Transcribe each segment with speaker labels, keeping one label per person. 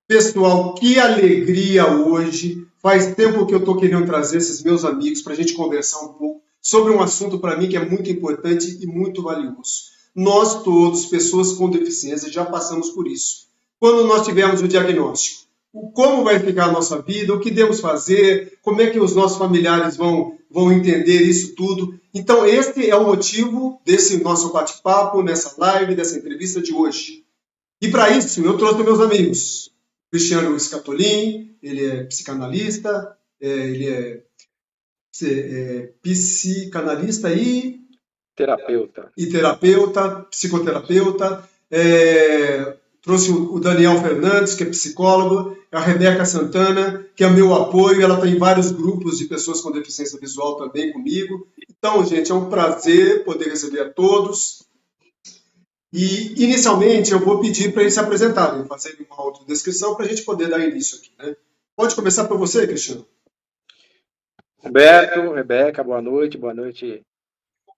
Speaker 1: Pessoal, que alegria hoje. Faz tempo que eu estou querendo trazer esses meus amigos para a gente conversar um pouco sobre um assunto para mim que é muito importante e muito valioso. Nós todos, pessoas com deficiência, já passamos por isso. Quando nós tivemos o diagnóstico, como vai ficar a nossa vida, o que devemos fazer, como é que os nossos familiares vão entender isso tudo. Então, este é o motivo desse nosso bate-papo, nessa live, dessa entrevista de hoje. E para isso, eu trouxe meus amigos. Cristiano Scatolin, ele é psicanalista, ele é psicanalista e
Speaker 2: terapeuta,
Speaker 1: psicoterapeuta. Trouxe o Daniel Fernandes, que é psicólogo, a Rebeca Santana, que é meu apoio, ela está em vários grupos de pessoas com deficiência visual também comigo. Então, gente, é um prazer poder receber a todos. E, inicialmente, eu vou pedir para eles se apresentarem, fazerem uma autodescrição para a gente poder dar início aqui, né? Pode começar por você, Cristiano.
Speaker 2: Roberto, Rebeca, boa noite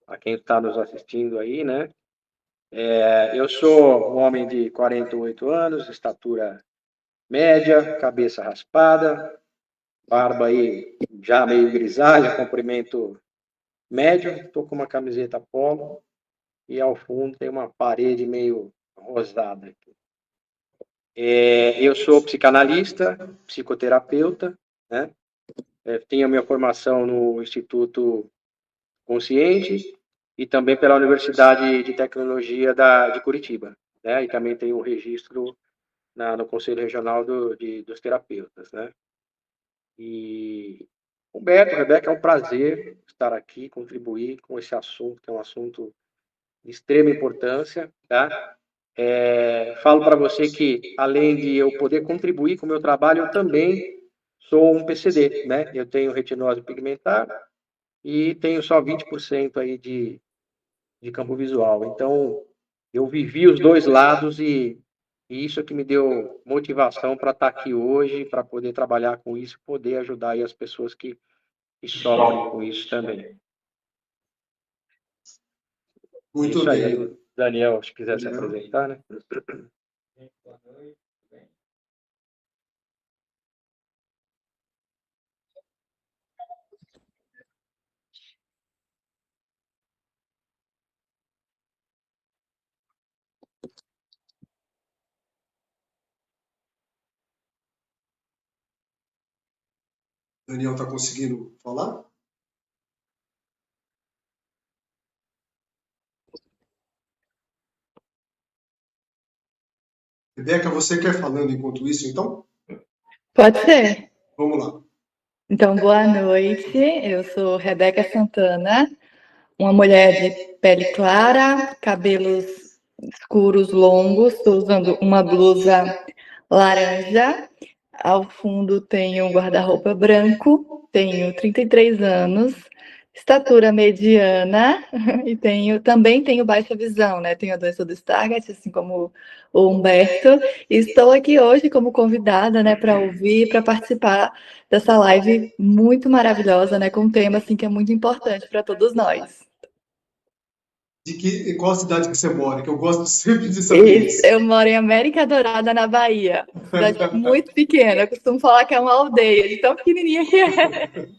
Speaker 2: a quem está nos assistindo aí, né? Eu sou um homem de 48 anos, estatura média, cabeça raspada, barba aí já meio grisalha, comprimento médio, estou com uma camiseta polo e ao fundo tem uma parede meio rosada aqui. Eu sou psicanalista, psicoterapeuta, né? Tenho a minha formação no Instituto Consciente e também pela Universidade de Tecnologia de Curitiba, né? E também tenho um registro no Conselho Regional dos Terapeutas, né? E Humberto, Rebeca, é um prazer estar aqui, contribuir com esse assunto, que é um assunto de extrema importância, tá? Falo para você que, além de eu poder contribuir com o meu trabalho, eu também sou um PCD, né? Eu tenho retinose pigmentar e tenho só 20% aí de campo visual. Então, eu vivi os dois lados e isso é que me deu motivação para estar aqui hoje, para poder trabalhar com isso, poder ajudar aí as pessoas que sofrem com isso também.
Speaker 1: Muito
Speaker 2: isso
Speaker 1: bem.
Speaker 2: Aí o Daniel, se quiser se apresentar, né?
Speaker 3: Boa noite.
Speaker 1: Daniel está conseguindo falar? Rebeca, você quer falando enquanto isso, então?
Speaker 4: Pode ser.
Speaker 1: Vamos lá.
Speaker 4: Então, boa noite. Eu sou Rebeca Santana, uma mulher de pele clara, cabelos escuros longos. Estou usando uma blusa laranja. Ao fundo tenho um guarda-roupa branco. Tenho 33 anos, estatura mediana e também tenho baixa visão, né? Tenho a doença do Stargardt, assim como o Humberto. E estou aqui hoje como convidada, né, para ouvir, para participar dessa live muito maravilhosa, né, com um tema assim que é muito importante para todos nós.
Speaker 1: Em qual cidade que você mora? Que eu gosto sempre de saber isso.
Speaker 4: Eu moro em América Dourada, na Bahia. Cidade muito pequena. Eu costumo falar que é uma aldeia, de tão pequenininha que é.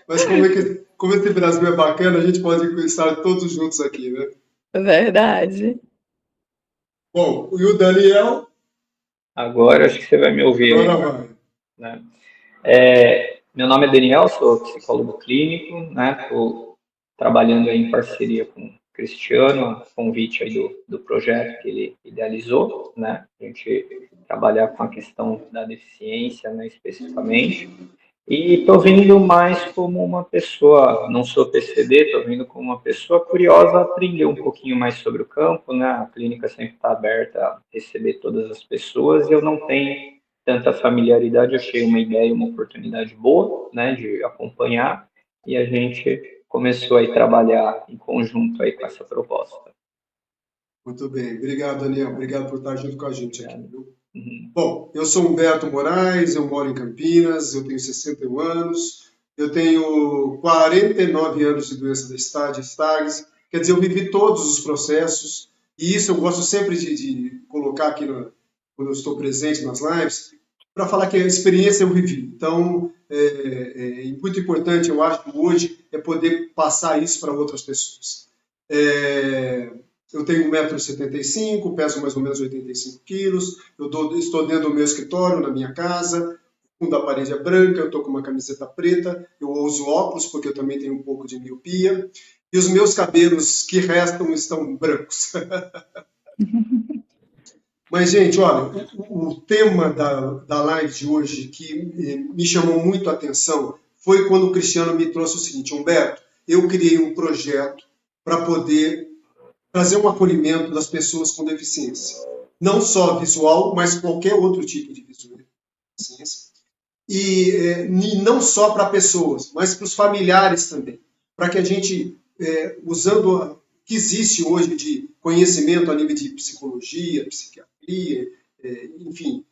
Speaker 1: Mas como esse Brasil é bacana, a gente pode estar todos juntos aqui, né?
Speaker 4: Verdade.
Speaker 1: Bom, e o Daniel?
Speaker 3: Agora acho que você vai me ouvir.
Speaker 1: Agora vai.
Speaker 3: Né? Meu nome é Daniel, sou psicólogo clínico, né? Estou trabalhando aí em parceria com o Cristiano, a convite aí do projeto que ele idealizou, né? A gente trabalhar com a questão da deficiência, né, especificamente. E estou vindo mais como uma pessoa, não sou PCD, estou vindo como uma pessoa curiosa a aprender um pouquinho mais sobre o campo, né? A clínica sempre está aberta a receber todas as pessoas e eu não tenho tanta familiaridade, achei uma ideia, uma oportunidade boa, né, de acompanhar e a gente começou aí a trabalhar em conjunto aí com essa proposta.
Speaker 1: Muito bem, obrigado, Daniel, obrigado por estar junto com a gente aqui, viu?
Speaker 3: Uhum.
Speaker 1: Bom, eu sou Humberto Moraes, eu moro em Campinas, eu tenho 61 anos, eu tenho 49 anos de doença da Stargardt, quer dizer, eu vivi todos os processos, e isso eu gosto sempre de colocar aqui quando eu estou presente nas lives, para falar que a experiência eu vivi. Então, muito importante, eu acho, hoje, é poder passar isso para outras pessoas. Eu tenho 1,75 m, peso mais ou menos 85 quilos, estou dentro do meu escritório, na minha casa, o fundo da parede é branca, eu estou com uma camiseta preta, eu uso óculos porque eu também tenho um pouco de miopia, e os meus cabelos que restam estão brancos. Mas, gente, olha, o tema da live de hoje que me chamou muito a atenção foi quando o Cristiano me trouxe o seguinte: Humberto, eu criei um projeto para poder trazer um acolhimento das pessoas com deficiência. Não só visual, mas qualquer outro tipo de deficiência. E não só para pessoas, mas para os familiares também. Para que a gente, usando o que existe hoje de conhecimento a nível de psicologia, psiquiatria, enfim,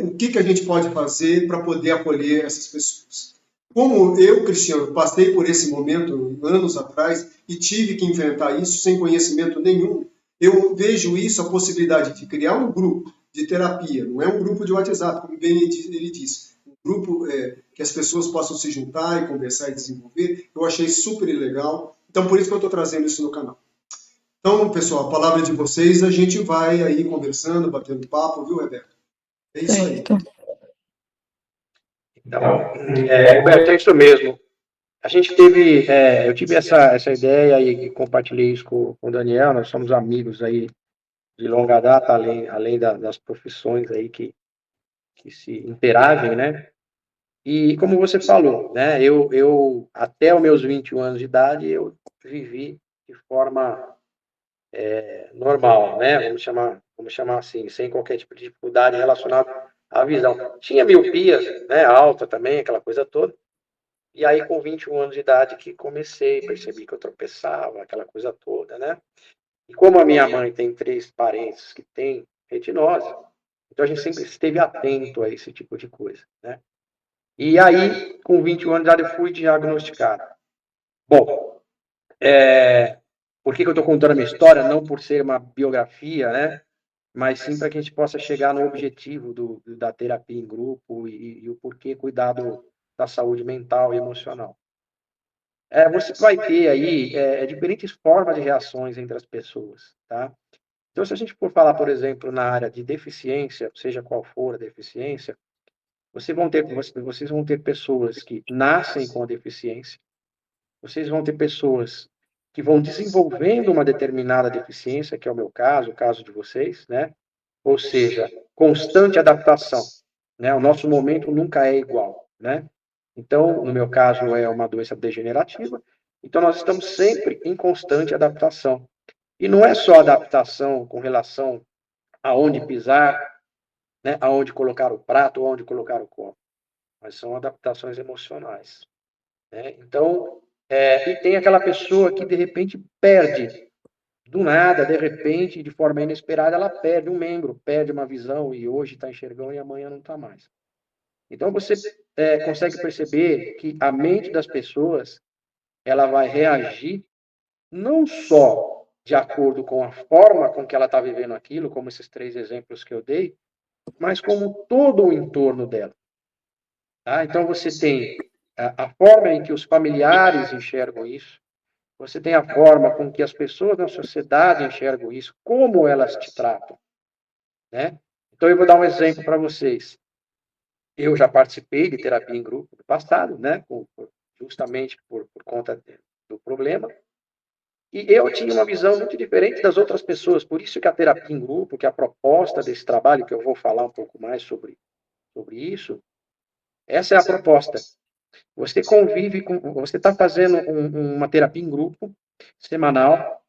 Speaker 1: o que a gente pode fazer para poder acolher essas pessoas. Como eu, Cristiano, passei por esse momento anos atrás e tive que enfrentar isso sem conhecimento nenhum, eu vejo isso, a possibilidade de criar um grupo de terapia, não é um grupo de WhatsApp, como bem ele disse, um grupo que as pessoas possam se juntar e conversar e desenvolver, eu achei super legal, então por isso que eu estou trazendo isso no canal. Então, pessoal, a palavra de vocês, a gente vai aí conversando, batendo papo, viu, Rebeca? É isso aí.
Speaker 2: Então, Roberto, é isso mesmo. A gente teve, eu tive essa ideia e compartilhei isso com o Daniel, nós somos amigos aí de longa data, além das profissões aí que se interagem, né? E como você falou, né? Eu até os meus 21 anos de idade, eu vivi de forma normal, né? Vamos chamar assim, sem qualquer tipo de dificuldade relacionada à visão. Tinha miopia, né? Alta também, aquela coisa toda. E aí, com 21 anos de idade, que percebi que eu tropeçava, aquela coisa toda, né? E como a minha mãe tem 3 parentes que têm retinose, então a gente sempre esteve atento a esse tipo de coisa, né? E aí, com 21 anos de idade, eu fui diagnosticado. Bom, por que eu estou contando a minha história? Não por ser uma biografia, né? Mas sim para que a gente possa chegar no objetivo da terapia em grupo e o porquê cuidar da saúde mental e emocional. Você vai ter aí diferentes formas de reações entre as pessoas, tá? Então, se a gente for falar, por exemplo, na área de deficiência, seja qual for a deficiência, vocês vão ter pessoas que nascem com a deficiência, vocês vão ter pessoas que vão desenvolvendo uma determinada deficiência, que é o meu caso, o caso de vocês, né? Ou seja, constante adaptação, né? O nosso momento nunca é igual, né? Então, no meu caso, é uma doença degenerativa, então nós estamos sempre em constante adaptação. E não é só adaptação com relação aonde pisar, né? Aonde colocar o prato, aonde colocar o copo, mas são adaptações emocionais, né? Então, e tem aquela pessoa que de repente perde, do nada, de repente, de forma inesperada, ela perde um membro, perde uma visão e hoje está enxergando e amanhã não está mais. Então você consegue perceber que a mente das pessoas ela vai reagir não só de acordo com a forma com que ela está vivendo aquilo, como esses 3 exemplos que eu dei, mas como todo o entorno dela. Tá? Então você tem a forma em que os familiares enxergam isso, você tem a forma com que as pessoas na sociedade enxergam isso, como elas te tratam, né? Então eu vou dar um exemplo para vocês. Eu já participei de terapia em grupo no passado, né? Justamente por conta do problema. E eu tinha uma visão muito diferente das outras pessoas. Por isso que a terapia em grupo, que a proposta desse trabalho, que eu vou falar um pouco mais sobre isso, essa é a proposta. Você convive você está fazendo uma terapia em grupo semanal,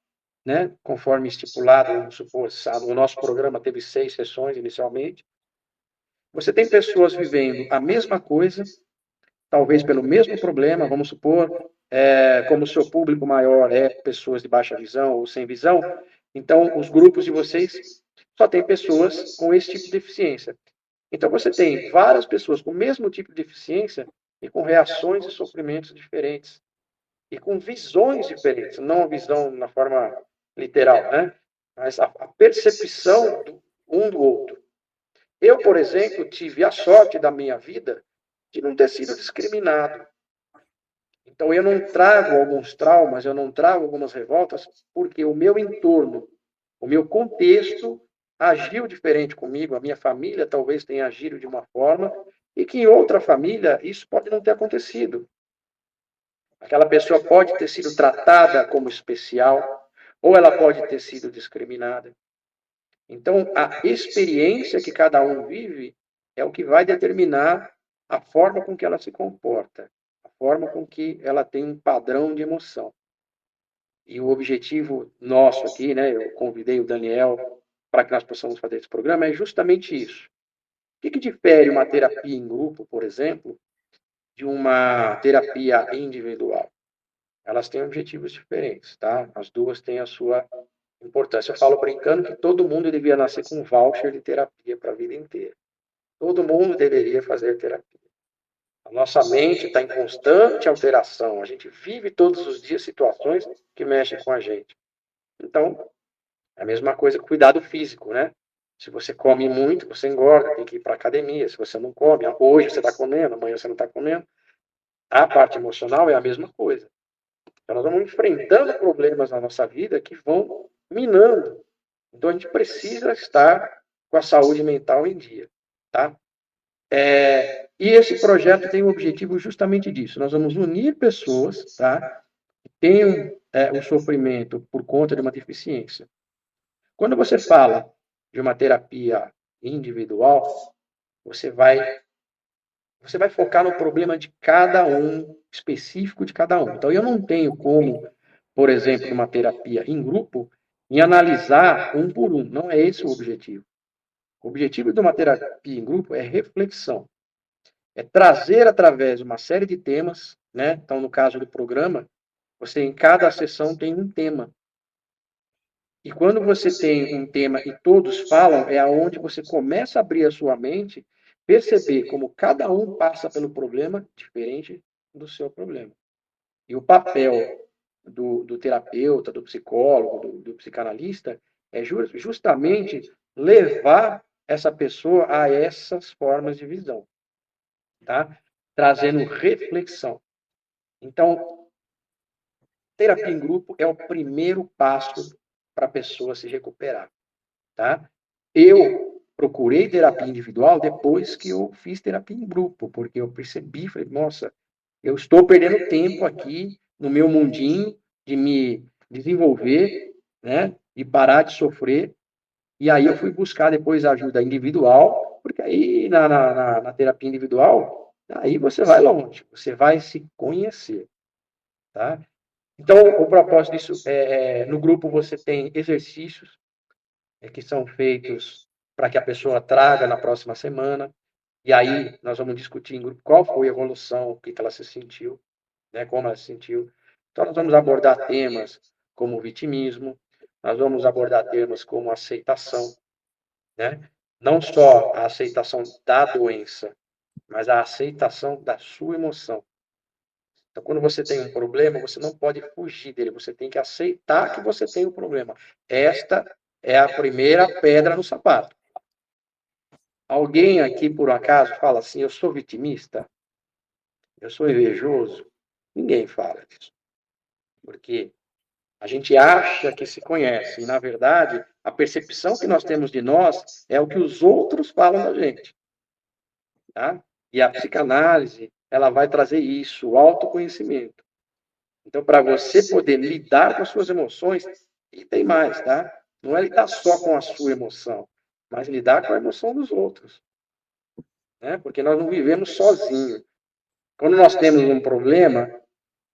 Speaker 2: né? Conforme estipulado, vamos supor, o nosso programa teve 6 sessões inicialmente. Você tem pessoas vivendo a mesma coisa, talvez pelo mesmo problema, vamos supor, como o seu público maior é pessoas de baixa visão ou sem visão, então os grupos de vocês só tem pessoas com esse tipo de deficiência. Então você tem várias pessoas com o mesmo tipo de deficiência e com reações e sofrimentos diferentes. E com visões diferentes, não a visão na forma literal, né? Mas a percepção um do outro. Eu, por exemplo, tive a sorte da minha vida de não ter sido discriminado. Então, eu não trago alguns traumas, eu não trago algumas revoltas, porque o meu entorno, o meu contexto agiu diferente comigo, a minha família talvez tenha agido de uma forma, e que em outra família isso pode não ter acontecido. Aquela pessoa pode ter sido tratada como especial, ou ela pode ter sido discriminada. Então, a experiência que cada um vive é o que vai determinar a forma com que ela se comporta, a forma com que ela tem um padrão de emoção. E o objetivo nosso aqui, né, eu convidei o Daniel para que nós possamos fazer esse programa, é justamente isso. O que difere uma terapia em grupo, por exemplo, de uma terapia individual? Elas têm objetivos diferentes, tá? As duas têm a sua importância. Eu falo brincando que todo mundo devia nascer com um voucher de terapia para a vida inteira. Todo mundo deveria fazer terapia. A nossa mente está em constante alteração. A gente vive todos os dias situações que mexem com a gente. Então, é a mesma coisa com cuidado físico, né? Se você come muito, você engorda, tem que ir para a academia. Se você não come, hoje você está comendo, amanhã você não está comendo. A parte emocional é a mesma coisa. Então, nós vamos enfrentando problemas na nossa vida que vão minando. Então, a gente precisa estar com a saúde mental em dia, tá? E esse projeto tem o objetivo justamente disso. Nós vamos unir pessoas, tá? Que tenham o sofrimento por conta de uma deficiência. Quando você fala de uma terapia individual, você vai focar no problema de cada um, específico de cada um. Então, eu não tenho como, por exemplo, numa terapia em grupo, em analisar um por um. Não é esse o objetivo. O objetivo de uma terapia em grupo é reflexão. É trazer através de uma série de temas, né? Então, no caso do programa, você em cada sessão tem um tema. E quando você tem um tema e todos falam, é aonde você começa a abrir a sua mente, perceber como cada um passa pelo problema diferente do seu problema. E o papel do terapeuta, do psicólogo, do psicanalista, é justamente levar essa pessoa a essas formas de visão, tá? Trazendo reflexão. Então, terapia em grupo é o primeiro passo para a pessoa se recuperar, tá? Eu procurei terapia individual depois que eu fiz terapia em grupo, porque eu percebi, falei, nossa, eu estou perdendo tempo aqui no meu mundinho de me desenvolver, né? E parar de sofrer. E aí eu fui buscar depois ajuda individual, porque aí na terapia individual, aí você vai longe, você vai se conhecer, tá? Então, o propósito disso no grupo você tem exercícios que são feitos para que a pessoa traga na próxima semana. E aí nós vamos discutir em grupo qual foi a evolução, o que ela se sentiu, né, como ela se sentiu. Então, nós vamos abordar temas como vitimismo, nós vamos abordar temas como aceitação, né? Não só a aceitação da doença, mas a aceitação da sua emoção. Então, quando você tem um problema, você não pode fugir dele, você tem que aceitar que você tem um problema. Esta é a primeira pedra no sapato. Alguém aqui, por acaso, fala assim, eu sou vitimista? Eu sou invejoso? Ninguém fala disso. Porque a gente acha que se conhece, e, na verdade, a percepção que nós temos de nós é o que os outros falam da gente. Tá? E a psicanálise, ela vai trazer isso, o autoconhecimento. Então, para você poder lidar com as suas emoções, e tem mais, tá? Não é lidar só com a sua emoção, mas lidar com a emoção dos outros. Né? Porque nós não vivemos sozinhos. Quando nós temos um problema,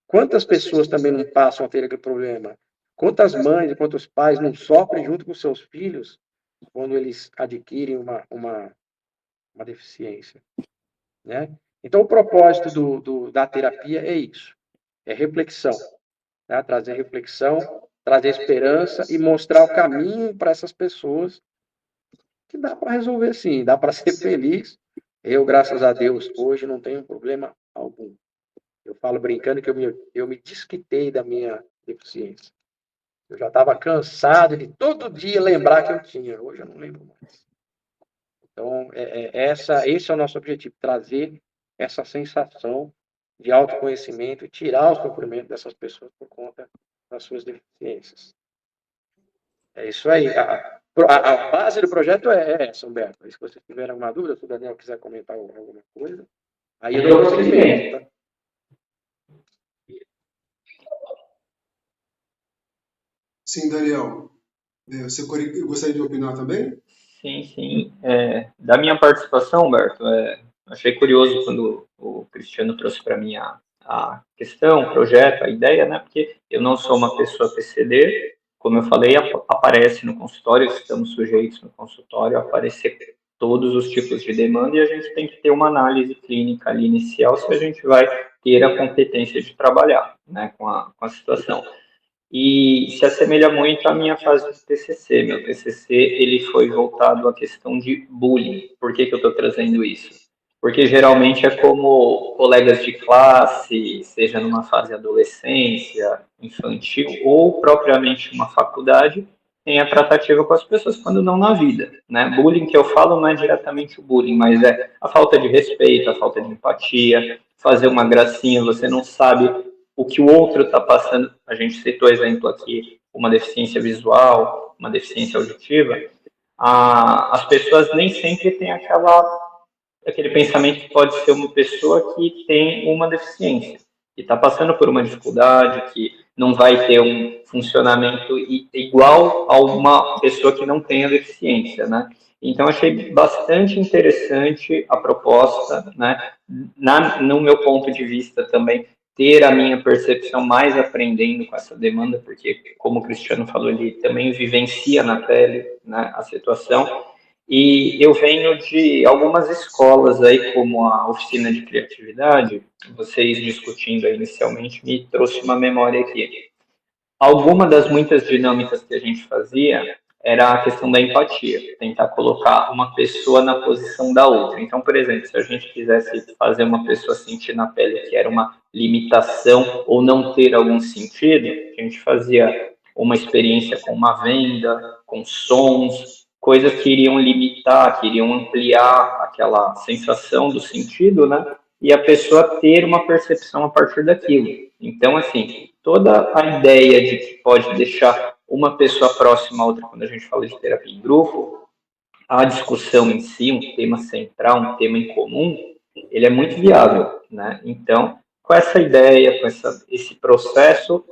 Speaker 2: quantas pessoas também não passam a ter aquele problema? Quantas mães e quantos pais não sofrem junto com seus filhos quando eles adquirem uma deficiência? Né? Então, o propósito da terapia é isso. É reflexão. Né? Trazer reflexão, trazer esperança e mostrar o caminho para essas pessoas que dá para resolver sim, dá para ser feliz. Eu, graças a Deus, hoje não tenho problema algum. Eu falo brincando que eu me desquitei da minha deficiência. Eu já estava cansado de todo dia lembrar que eu tinha. Hoje eu não lembro mais. Então, esse é o nosso objetivo, trazer essa sensação de autoconhecimento e tirar o sofrimento dessas pessoas por conta das suas deficiências. É isso aí. A base do projeto é essa, Humberto. Se vocês tiverem alguma dúvida, se o Daniel quiser comentar alguma coisa, aí eu dou prosseguimento, tá?
Speaker 1: Sim, Daniel. Você gostaria de opinar também?
Speaker 3: Sim, sim. Da minha participação, Humberto, achei curioso quando o Cristiano trouxe para mim a questão, o projeto, a ideia, né? Porque eu não sou uma pessoa PCD, como eu falei, aparece no consultório, estamos sujeitos no consultório a aparecer todos os tipos de demanda e a gente tem que ter uma análise clínica ali inicial se a gente vai ter a competência de trabalhar, né, com a situação. E se assemelha muito à minha fase de TCC. Meu TCC ele foi voltado à questão de bullying. Por que eu estou trazendo isso? Porque geralmente é como colegas de classe, seja numa fase adolescência, infantil ou propriamente uma faculdade, tem a tratativa com as pessoas quando não na vida, né? Bullying que eu falo não é diretamente o bullying, mas é a falta de respeito, a falta de empatia, fazer uma gracinha, você não sabe o que o outro está passando. A gente citou exemplo aqui, uma deficiência visual, uma deficiência auditiva. As pessoas nem sempre têm aquele pensamento que pode ser uma pessoa que tem uma deficiência, que está passando por uma dificuldade, que não vai ter um funcionamento igual a uma pessoa que não tem a deficiência, né? Então, achei bastante interessante a proposta, né? No meu ponto de vista também, ter a minha percepção mais aprendendo com essa demanda, porque, como o Cristiano falou, ele também vivencia na pele, né, a situação. E eu venho de algumas escolas aí, como a oficina de criatividade, vocês discutindo aí inicialmente, me trouxe uma memória aqui. Alguma das muitas dinâmicas que a gente fazia era a questão da empatia, tentar colocar uma pessoa na posição da outra. Então, por exemplo, se a gente quisesse fazer uma pessoa sentir na pele que era uma limitação ou não ter algum sentido, a gente fazia uma experiência com uma venda, com sons, coisas que iriam limitar, que iriam ampliar aquela sensação do sentido, né? E a pessoa ter uma percepção a partir daquilo. Então, assim, toda a ideia de que pode deixar uma pessoa próxima a outra, quando a gente fala de terapia em grupo, a discussão em si, um tema central, um tema em comum, ele é muito viável, né? Então, com essa ideia, com esse processo,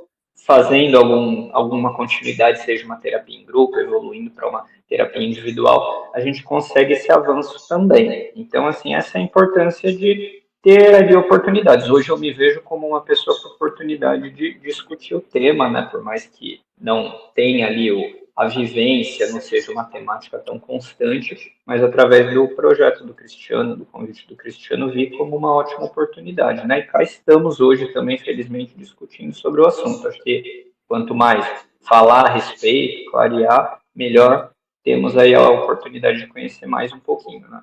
Speaker 3: fazendo alguma continuidade, seja uma terapia em grupo, evoluindo para uma terapia individual, a gente consegue esse avanço também. Então, assim, essa é a importância de ter ali oportunidades. Hoje eu me vejo como uma pessoa com oportunidade de discutir o tema, né? Por mais que não tenha ali a vivência, não seja uma temática tão constante, mas através do projeto do Cristiano, do convite do Cristiano, vi como uma ótima oportunidade, né? E cá estamos hoje também, felizmente, discutindo sobre o assunto. Acho que quanto mais falar a respeito, clarear, melhor temos aí a oportunidade de conhecer mais um pouquinho, né?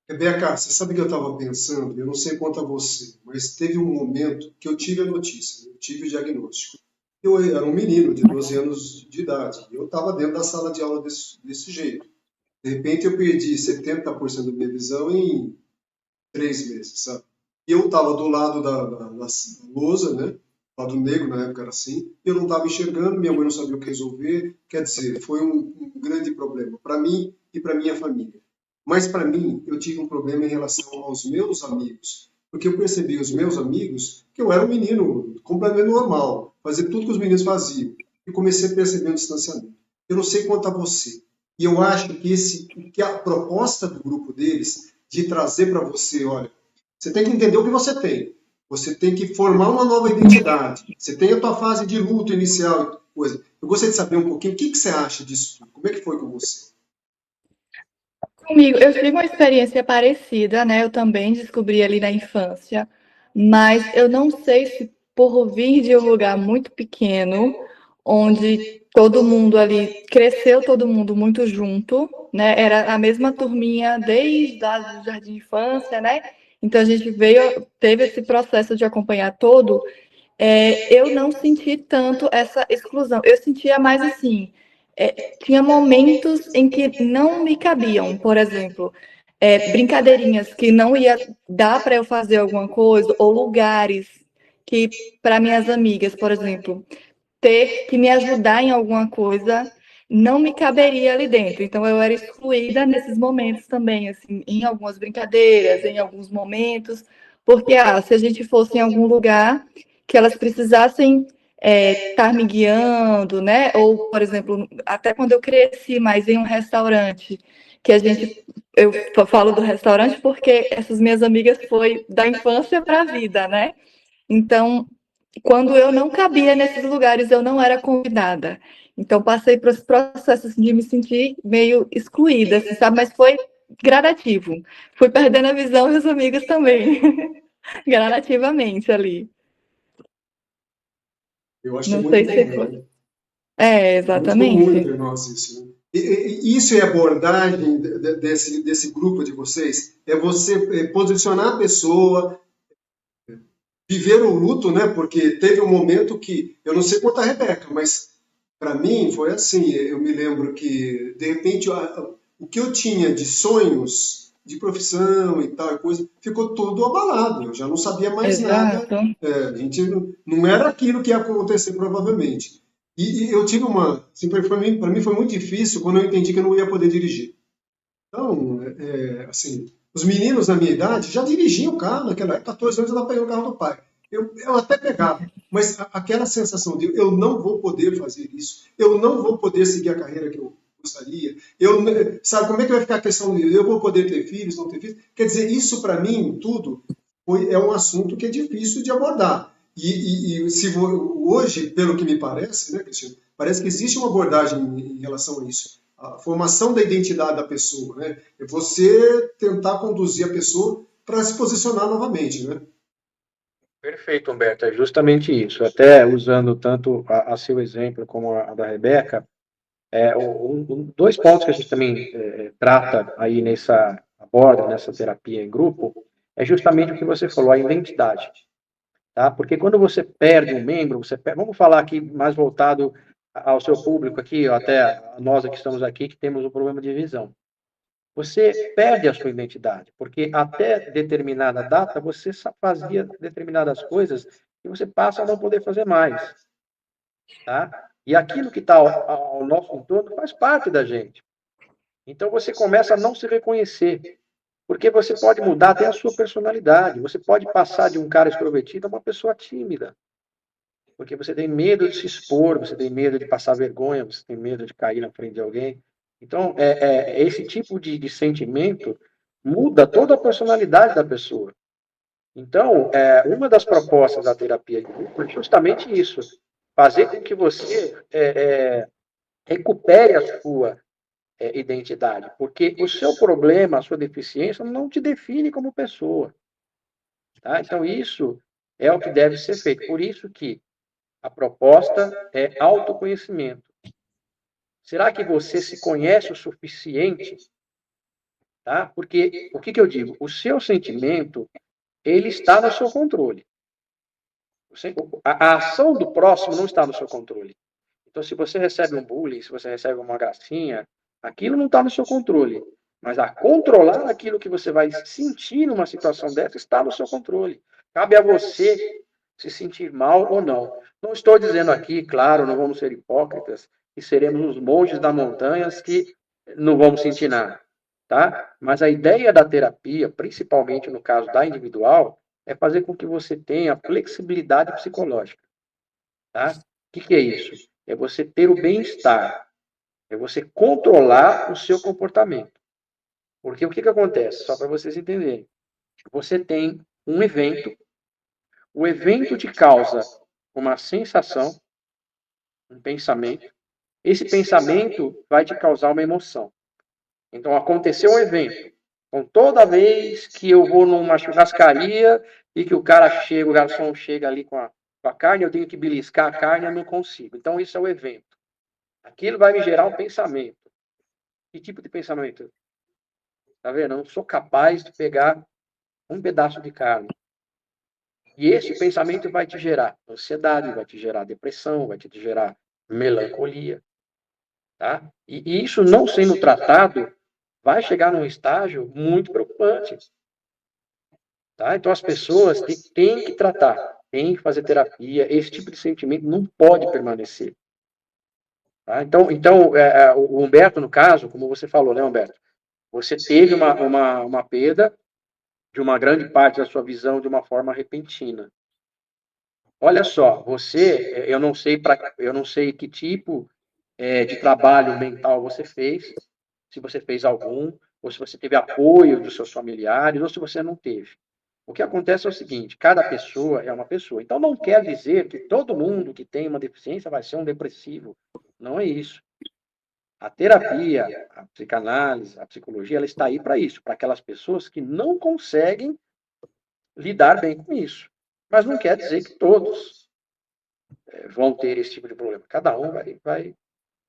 Speaker 1: Rebeca, você sabe que eu estava pensando, eu não sei quanto a você, mas teve um momento que eu tive a notícia, eu tive o diagnóstico. Eu era um menino de 12 anos de idade, e eu estava dentro da sala de aula desse jeito. De repente eu perdi 70% da minha visão em 3 meses, sabe? E eu estava do lado da lousa, né? Do lado negro, na época era assim, eu não estava enxergando, minha mãe não sabia o que resolver, quer dizer, foi um grande problema para mim e para minha família. Mas para mim, eu tive um problema em relação aos meus amigos, porque eu percebi os meus amigos que eu era um menino completamente normal, fazia tudo que os meninos faziam, e comecei a perceber um distanciamento. Eu não sei quanto a você, e eu acho que a proposta do grupo deles de trazer para você, olha, você tem que entender o que você tem. Você tem que formar uma nova identidade. Você tem a tua fase de luto inicial e coisa. Eu gostaria de saber um pouquinho o que você acha disso tudo. Como é que foi com você?
Speaker 4: Comigo, eu tive uma experiência parecida, né? Eu também descobri ali na infância, mas eu não sei se por vir de um lugar muito pequeno, onde todo mundo ali cresceu, todo mundo muito junto, né? Era a mesma turminha desde o jardim de infância, né? Então a gente teve esse processo de acompanhar todo. Eu não senti tanto essa exclusão. Eu sentia mais assim. tinha momentos em que não me cabiam, por exemplo, brincadeirinhas que não ia dar para eu fazer alguma coisa, ou lugares que, para minhas amigas, por exemplo, ter que me ajudar em alguma coisa não me caberia ali dentro. Então, eu era excluída nesses momentos também, assim, em algumas brincadeiras, em alguns momentos, porque se a gente fosse em algum lugar que elas precisassem estar me guiando, né? Ou, por exemplo, até quando eu cresci mais em um restaurante, que eu falo do restaurante porque essas minhas amigas foi da infância para a vida, né? Então, quando eu não cabia nesses lugares, eu não era convidada. Então, passei por esse processo assim, de me sentir meio excluída, assim, sabe? Mas foi gradativo. Fui perdendo a visão e os amigos também, gradativamente ali.
Speaker 1: Eu acho que é
Speaker 4: Não
Speaker 1: muito
Speaker 4: sei se
Speaker 1: comum,
Speaker 4: foi.
Speaker 1: né? É muito comum
Speaker 4: Exatamente.
Speaker 1: entre nós isso, né? E isso é abordagem desse grupo de vocês? É você posicionar a pessoa, viver o luto, né? Porque teve um momento que, eu não sei quanto a Rebeca, mas para mim foi assim. Eu me lembro que, de repente, o que eu tinha de sonhos, de profissão e tal coisa, ficou tudo abalado. Eu já não sabia mais nada.
Speaker 4: Exato.
Speaker 1: A gente não era aquilo que ia acontecer, provavelmente. E eu tive uma. Assim, para mim foi muito difícil quando eu entendi que eu não ia poder dirigir. Então, assim, os meninos da minha idade já dirigiam o carro naquela época, 14 anos eu estava pegando o carro do pai. Eu até pegava, mas aquela sensação de eu não vou poder fazer isso, eu não vou poder seguir a carreira que eu gostaria, sabe como é que vai ficar a questão de eu vou poder ter filhos, não ter filhos? Quer dizer, isso para mim, tudo, é um assunto que é difícil de abordar. E hoje, pelo que me parece, né, Cristiano, parece que existe uma abordagem em relação a isso, a formação da identidade da pessoa, né? É você tentar conduzir a pessoa para se posicionar novamente, né?
Speaker 2: Perfeito, Humberto, é justamente isso. Até usando tanto a seu exemplo como a da Rebeca, dois pontos que a gente também trata aí aborda nessa terapia em grupo, é justamente o que você falou, a identidade. Tá? Porque quando você perde um membro, vamos falar aqui mais voltado ao seu público aqui, ou até nós que estamos aqui, que temos um problema de visão. Você perde a sua identidade, porque até determinada data você fazia determinadas coisas e você passa a não poder fazer mais, tá? E aquilo que está ao nosso entorno faz parte da gente. Então você começa a não se reconhecer, porque você pode mudar até a sua personalidade, você pode passar de um cara extrovertido a uma pessoa tímida, porque você tem medo de se expor, você tem medo de passar vergonha, você tem medo de cair na frente de alguém. Então, esse tipo de sentimento muda toda a personalidade da pessoa. Então, uma das propostas da terapia de grupo é justamente isso, fazer com que você recupere a sua identidade, porque o seu problema, a sua deficiência, não te define como pessoa. Tá? Então, isso é o que deve ser feito. Por isso que a proposta é autoconhecimento. Será que você se conhece o suficiente? Tá? Porque o que eu digo? O seu sentimento, ele está no seu controle. A ação do próximo não está no seu controle. Então, se você recebe um bullying, se você recebe uma gracinha, aquilo não está no seu controle. Mas a controlar aquilo que você vai sentir numa situação dessa está no seu controle. Cabe a você se sentir mal ou não. Não estou dizendo aqui, claro, não vamos ser hipócritas, que seremos os monges da montanha que não vamos sentir nada, tá? Mas a ideia da terapia, principalmente no caso da individual, é fazer com que você tenha flexibilidade psicológica, tá? O que é isso? É você ter o bem-estar, é você controlar o seu comportamento. Porque o que acontece? Só para vocês entenderem. Você tem um evento, o evento te causa uma sensação, um pensamento, esse pensamento vai te causar uma emoção. Então, aconteceu um evento. Então, toda vez que eu vou numa churrascaria e que o garçom chega ali com a carne, eu tenho que beliscar a carne, eu não consigo. Então, isso é o evento. Aquilo vai me gerar um pensamento. Que tipo de pensamento? Tá vendo? Eu não sou capaz de pegar um pedaço de carne. E esse pensamento vai te gerar ansiedade, vai te gerar depressão, vai te gerar melancolia. Tá? E isso não sendo tratado, vai chegar num estágio muito preocupante. Tá? Então, as pessoas têm que tratar, têm que fazer terapia. Esse tipo de sentimento não pode permanecer. Tá? Então o Humberto, no caso, como você falou, né, Humberto? Você teve uma perda de uma grande parte da sua visão de uma forma repentina. Olha só, eu não sei que tipo de trabalho mental você fez, se você fez algum, ou se você teve apoio dos seus familiares, ou se você não teve. O que acontece é o seguinte: cada pessoa é uma pessoa. Então não quer dizer que todo mundo que tem uma deficiência vai ser um depressivo. Não é isso. A terapia, a psicanálise, a psicologia, ela está aí para isso, para aquelas pessoas que não conseguem lidar bem com isso. Mas não quer dizer que todos vão ter esse tipo de problema. Cada um vai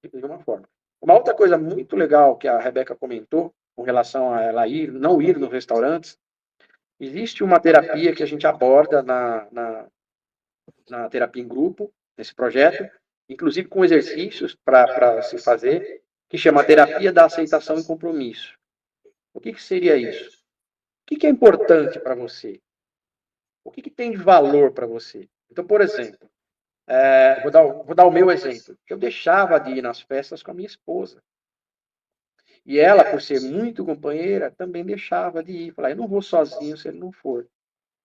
Speaker 2: de uma forma. Uma outra coisa muito legal que a Rebeca comentou com relação a ela não ir nos restaurantes, existe uma terapia que a gente aborda na terapia em grupo, nesse projeto, inclusive com exercícios para se fazer, que chama terapia da aceitação e compromisso. O que seria isso? O que é importante para você? O que tem de valor para você? Então, por exemplo, vou dar o meu exemplo. Eu deixava de ir nas festas com a minha esposa. E ela, por ser muito companheira, também deixava de ir. Falar, eu não vou sozinho se ele não for.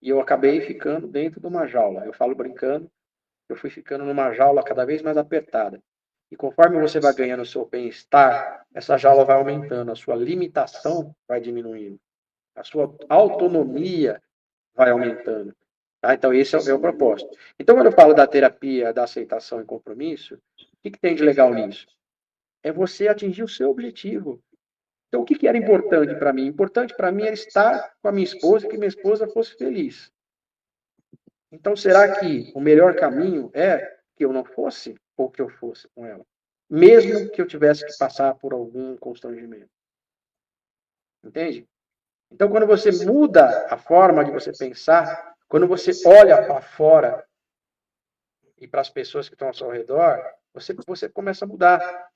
Speaker 2: E eu acabei ficando dentro de uma jaula. Eu falo brincando, eu fui ficando numa jaula cada vez mais apertada. E conforme você vai ganhando o seu bem-estar, essa jaula vai aumentando, a sua limitação vai diminuindo, a sua autonomia vai aumentando. Tá? Então, esse é o propósito. Então, quando eu falo da terapia da aceitação e compromisso, o que tem de legal nisso? É você atingir o seu objetivo. Então, o que era importante para mim? Importante para mim era estar com a minha esposa e que minha esposa fosse feliz. Então, será que o melhor caminho é que eu não fosse ou que eu fosse com ela? Mesmo que eu tivesse que passar por algum constrangimento. Entende? Então, quando você muda a forma de você pensar, quando você olha para fora e para as pessoas que estão ao seu redor, você começa a mudar.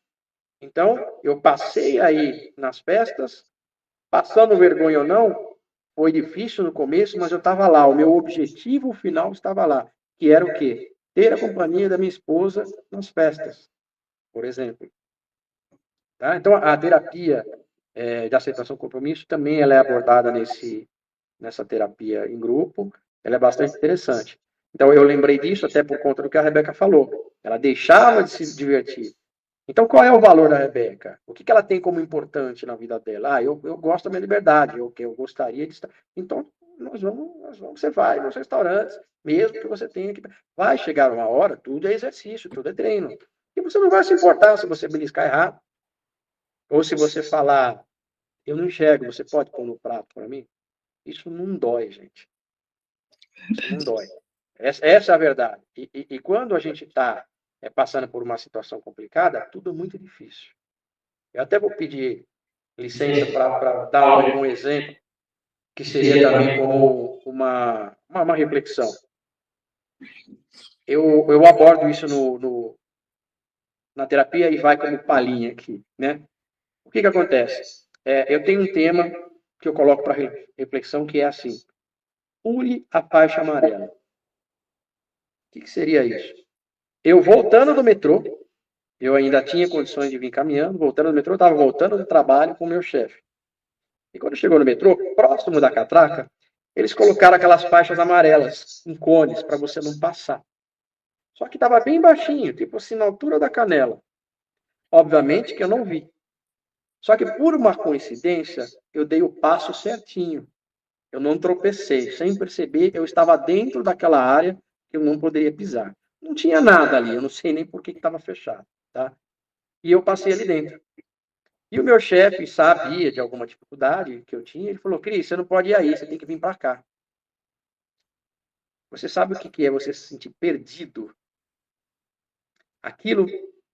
Speaker 2: Então, eu passei aí nas festas, passando vergonha ou não, foi difícil no começo, mas eu estava lá. O meu objetivo final estava lá, que era o quê? Ter a companhia da minha esposa nas festas, por exemplo. Tá? Então, a terapia de aceitação e compromisso também ela é abordada nessa terapia em grupo. Ela é bastante interessante. Então, eu lembrei disso até por conta do que a Rebeca falou. Ela deixava de se divertir. Então, qual é o valor da Rebeca? O que ela tem como importante na vida dela? Eu gosto da minha liberdade, eu gostaria de estar. Então, você vai nos restaurantes, mesmo que você tenha que. Vai chegar uma hora, tudo é exercício, tudo é treino. E você não vai se importar se você beliscar errado. Ou se você falar, eu não enxergo, você pode pôr no prato para mim? Isso não dói, gente. Isso não dói. Essa é a verdade. E quando a gente está passando por uma situação complicada, tudo é muito difícil. Eu até vou pedir licença para dar algum exemplo, que seria também como uma reflexão. Eu abordo isso na terapia e vai como palhinha aqui, né? O que acontece? Eu tenho um tema que eu coloco para reflexão, que é assim: pule a faixa amarela. O que seria isso? Eu voltando do metrô, eu ainda tinha condições de vir caminhando, voltando do metrô, eu estava voltando do trabalho com o meu chefe. E quando chegou no metrô, próximo da catraca, eles colocaram aquelas faixas amarelas, em cones, para você não passar. Só que estava bem baixinho, tipo assim, na altura da canela. Obviamente que eu não vi. Só que por uma coincidência, eu dei o passo certinho. Eu não tropecei. Sem perceber, eu estava dentro daquela área que eu não poderia pisar. Não tinha nada ali, eu não sei nem por que estava fechado. Tá? E eu passei ali dentro. E o meu chefe sabia de alguma dificuldade que eu tinha. Ele falou, Cris, você não pode ir aí, você tem que vir para cá. Você sabe o que é você se sentir perdido? Aquilo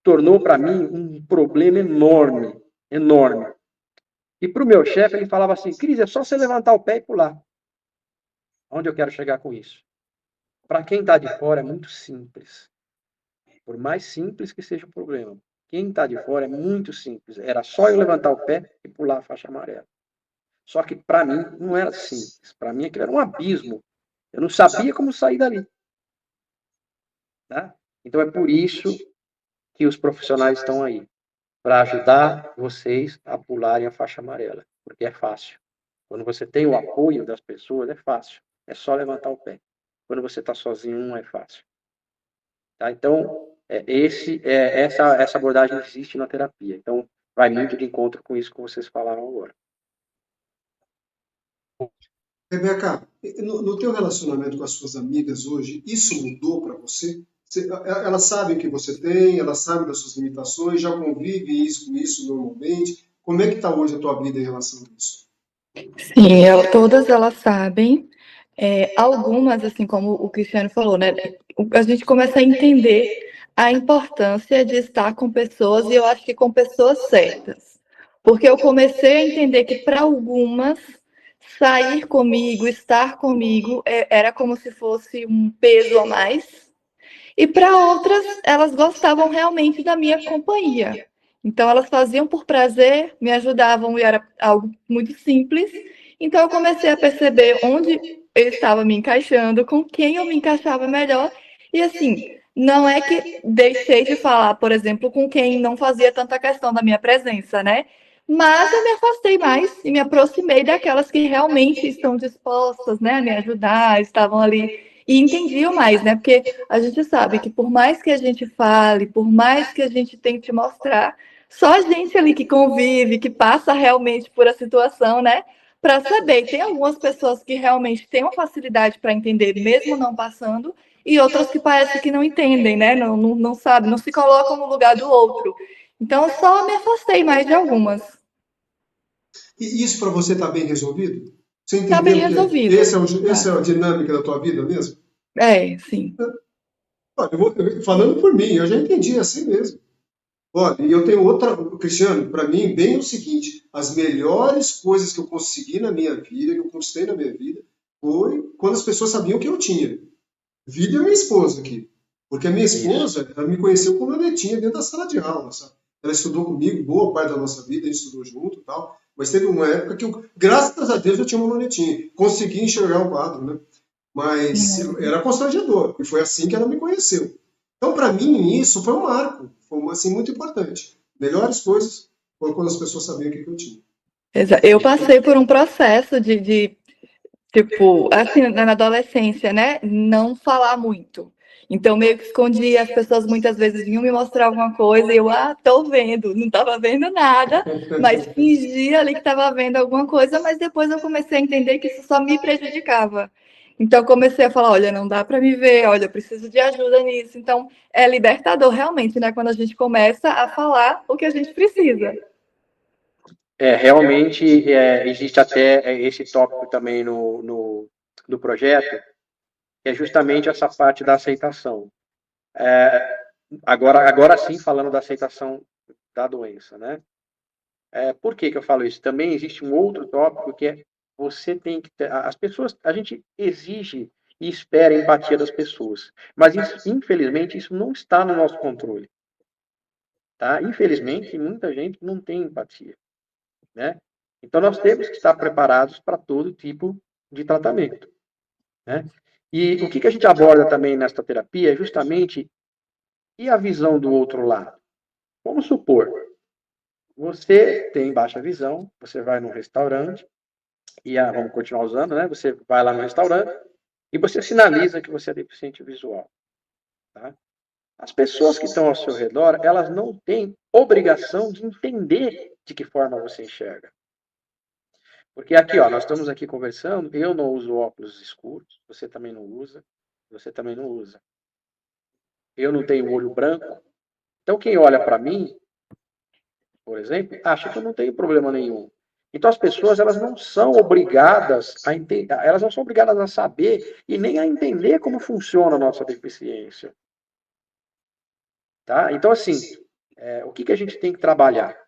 Speaker 2: tornou para mim um problema enorme, enorme. E para o meu chefe, ele falava assim, Cris, é só você levantar o pé e pular. Onde eu quero chegar com isso? Para quem está de fora é muito simples. Por mais simples que seja o problema. quem está de fora é muito simples. Era só eu levantar o pé e pular a faixa amarela. Só que para mim não era simples. Para mim aquilo era um abismo. Eu não sabia como sair dali. Tá? Então é por isso que os profissionais estão aí. Para ajudar vocês a pularem a faixa amarela. Porque é fácil. Quando você tem o apoio das pessoas, é fácil. É só levantar o pé. Quando você está sozinho, não é fácil. Tá? Então, essa abordagem existe na terapia. Então, vai muito de encontro com isso que vocês falaram agora.
Speaker 1: Rebeca, no teu relacionamento com as suas amigas hoje, isso mudou para você? Elas sabem o que você tem, elas sabem das suas limitações, já convivem com isso normalmente. Como é que está hoje a tua vida em relação a isso?
Speaker 4: Sim, todas elas sabem. Algumas, assim como o Cristiano falou, né? A gente começa a entender a importância de estar com pessoas, e eu acho que com pessoas certas. Porque eu comecei a entender que para algumas, sair comigo, estar comigo, era como se fosse um peso a mais. E para outras, elas gostavam realmente da minha companhia. Então, elas faziam por prazer, me ajudavam, e era algo muito simples. Então, eu comecei a perceber onde eu estava me encaixando, com quem eu me encaixava melhor. E assim, não é que deixei de falar, por exemplo, com quem não fazia tanta questão da minha presença, né? Mas eu me afastei mais e me aproximei daquelas que realmente estão dispostas, né, a me ajudar, estavam ali e entendiam mais, né? Porque a gente sabe que por mais que a gente fale, por mais que a gente tente mostrar, só a gente ali que convive, que passa realmente por a situação, né? Para saber. E tem algumas pessoas que realmente têm uma facilidade para entender, mesmo não passando, e outras que parece que não entendem, né? Não sabem, não se colocam no lugar do outro. Então, eu só me afastei mais de algumas.
Speaker 1: E isso para você está bem resolvido? Você
Speaker 4: Está bem
Speaker 1: entendeu que
Speaker 4: resolvido.
Speaker 1: essa é a dinâmica da tua vida mesmo?
Speaker 4: Sim.
Speaker 1: Olha, falando por mim, eu já entendi assim mesmo. Olha, e eu tenho outra, Cristiano, para mim, bem o seguinte: as melhores coisas que eu consegui na minha vida, que eu conquistei na minha vida, foi quando as pessoas sabiam o que eu tinha. Vida é minha esposa aqui. Porque a minha esposa, ela me conheceu como eu netinha dentro da sala de aula, sabe? Ela estudou comigo boa parte da nossa vida, a gente estudou junto e tal. Mas teve uma época que eu, graças a Deus, eu tinha uma lunetinha. Consegui enxergar o quadro, né? Mas era constrangedor. E foi assim que ela me conheceu. Então, para mim, isso foi um marco. Foi assim, muito importante. Melhores coisas foram quando as pessoas sabiam o que eu tinha.
Speaker 4: Eu passei por um processo de tipo, assim, na adolescência, né? Não falar muito. Então, meio que escondia, as pessoas muitas vezes vinham me mostrar alguma coisa e eu, tô vendo, não estava vendo nada, mas fingia ali que estava vendo alguma coisa, mas depois eu comecei a entender que isso só me prejudicava. Então, eu comecei a falar, olha, não dá para me ver, olha, eu preciso de ajuda nisso. Então, é libertador realmente, né? Quando a gente começa a falar o que a gente precisa.
Speaker 2: Realmente existe até esse tópico também no projeto, que é justamente essa parte da aceitação. Agora sim, falando da aceitação da doença, né? Por que eu falo isso? Também existe um outro tópico que é você tem que ter, as pessoas, a gente exige e espera a empatia das pessoas, mas isso, infelizmente isso não está no nosso controle, tá? Infelizmente muita gente não tem empatia, né? Então nós temos que estar preparados para todo tipo de tratamento, né? E o que a gente aborda também nesta terapia é justamente e a visão do outro lado. Vamos supor, você tem baixa visão, você vai num restaurante, vamos continuar usando, né? Você vai lá no restaurante e você sinaliza que você é deficiente visual. Tá? As pessoas que estão ao seu redor, elas não têm obrigação de entender de que forma você enxerga. Porque aqui, ó, nós estamos aqui conversando, eu não uso óculos escuros, você também não usa, você também não usa. Eu não tenho olho branco. Então, quem olha para mim, por exemplo, acha que eu não tenho problema nenhum. Então as pessoas elas não são obrigadas a entender, elas não são obrigadas a saber e nem a entender como funciona a nossa deficiência, tá? Então assim, o que a gente tem que trabalhar?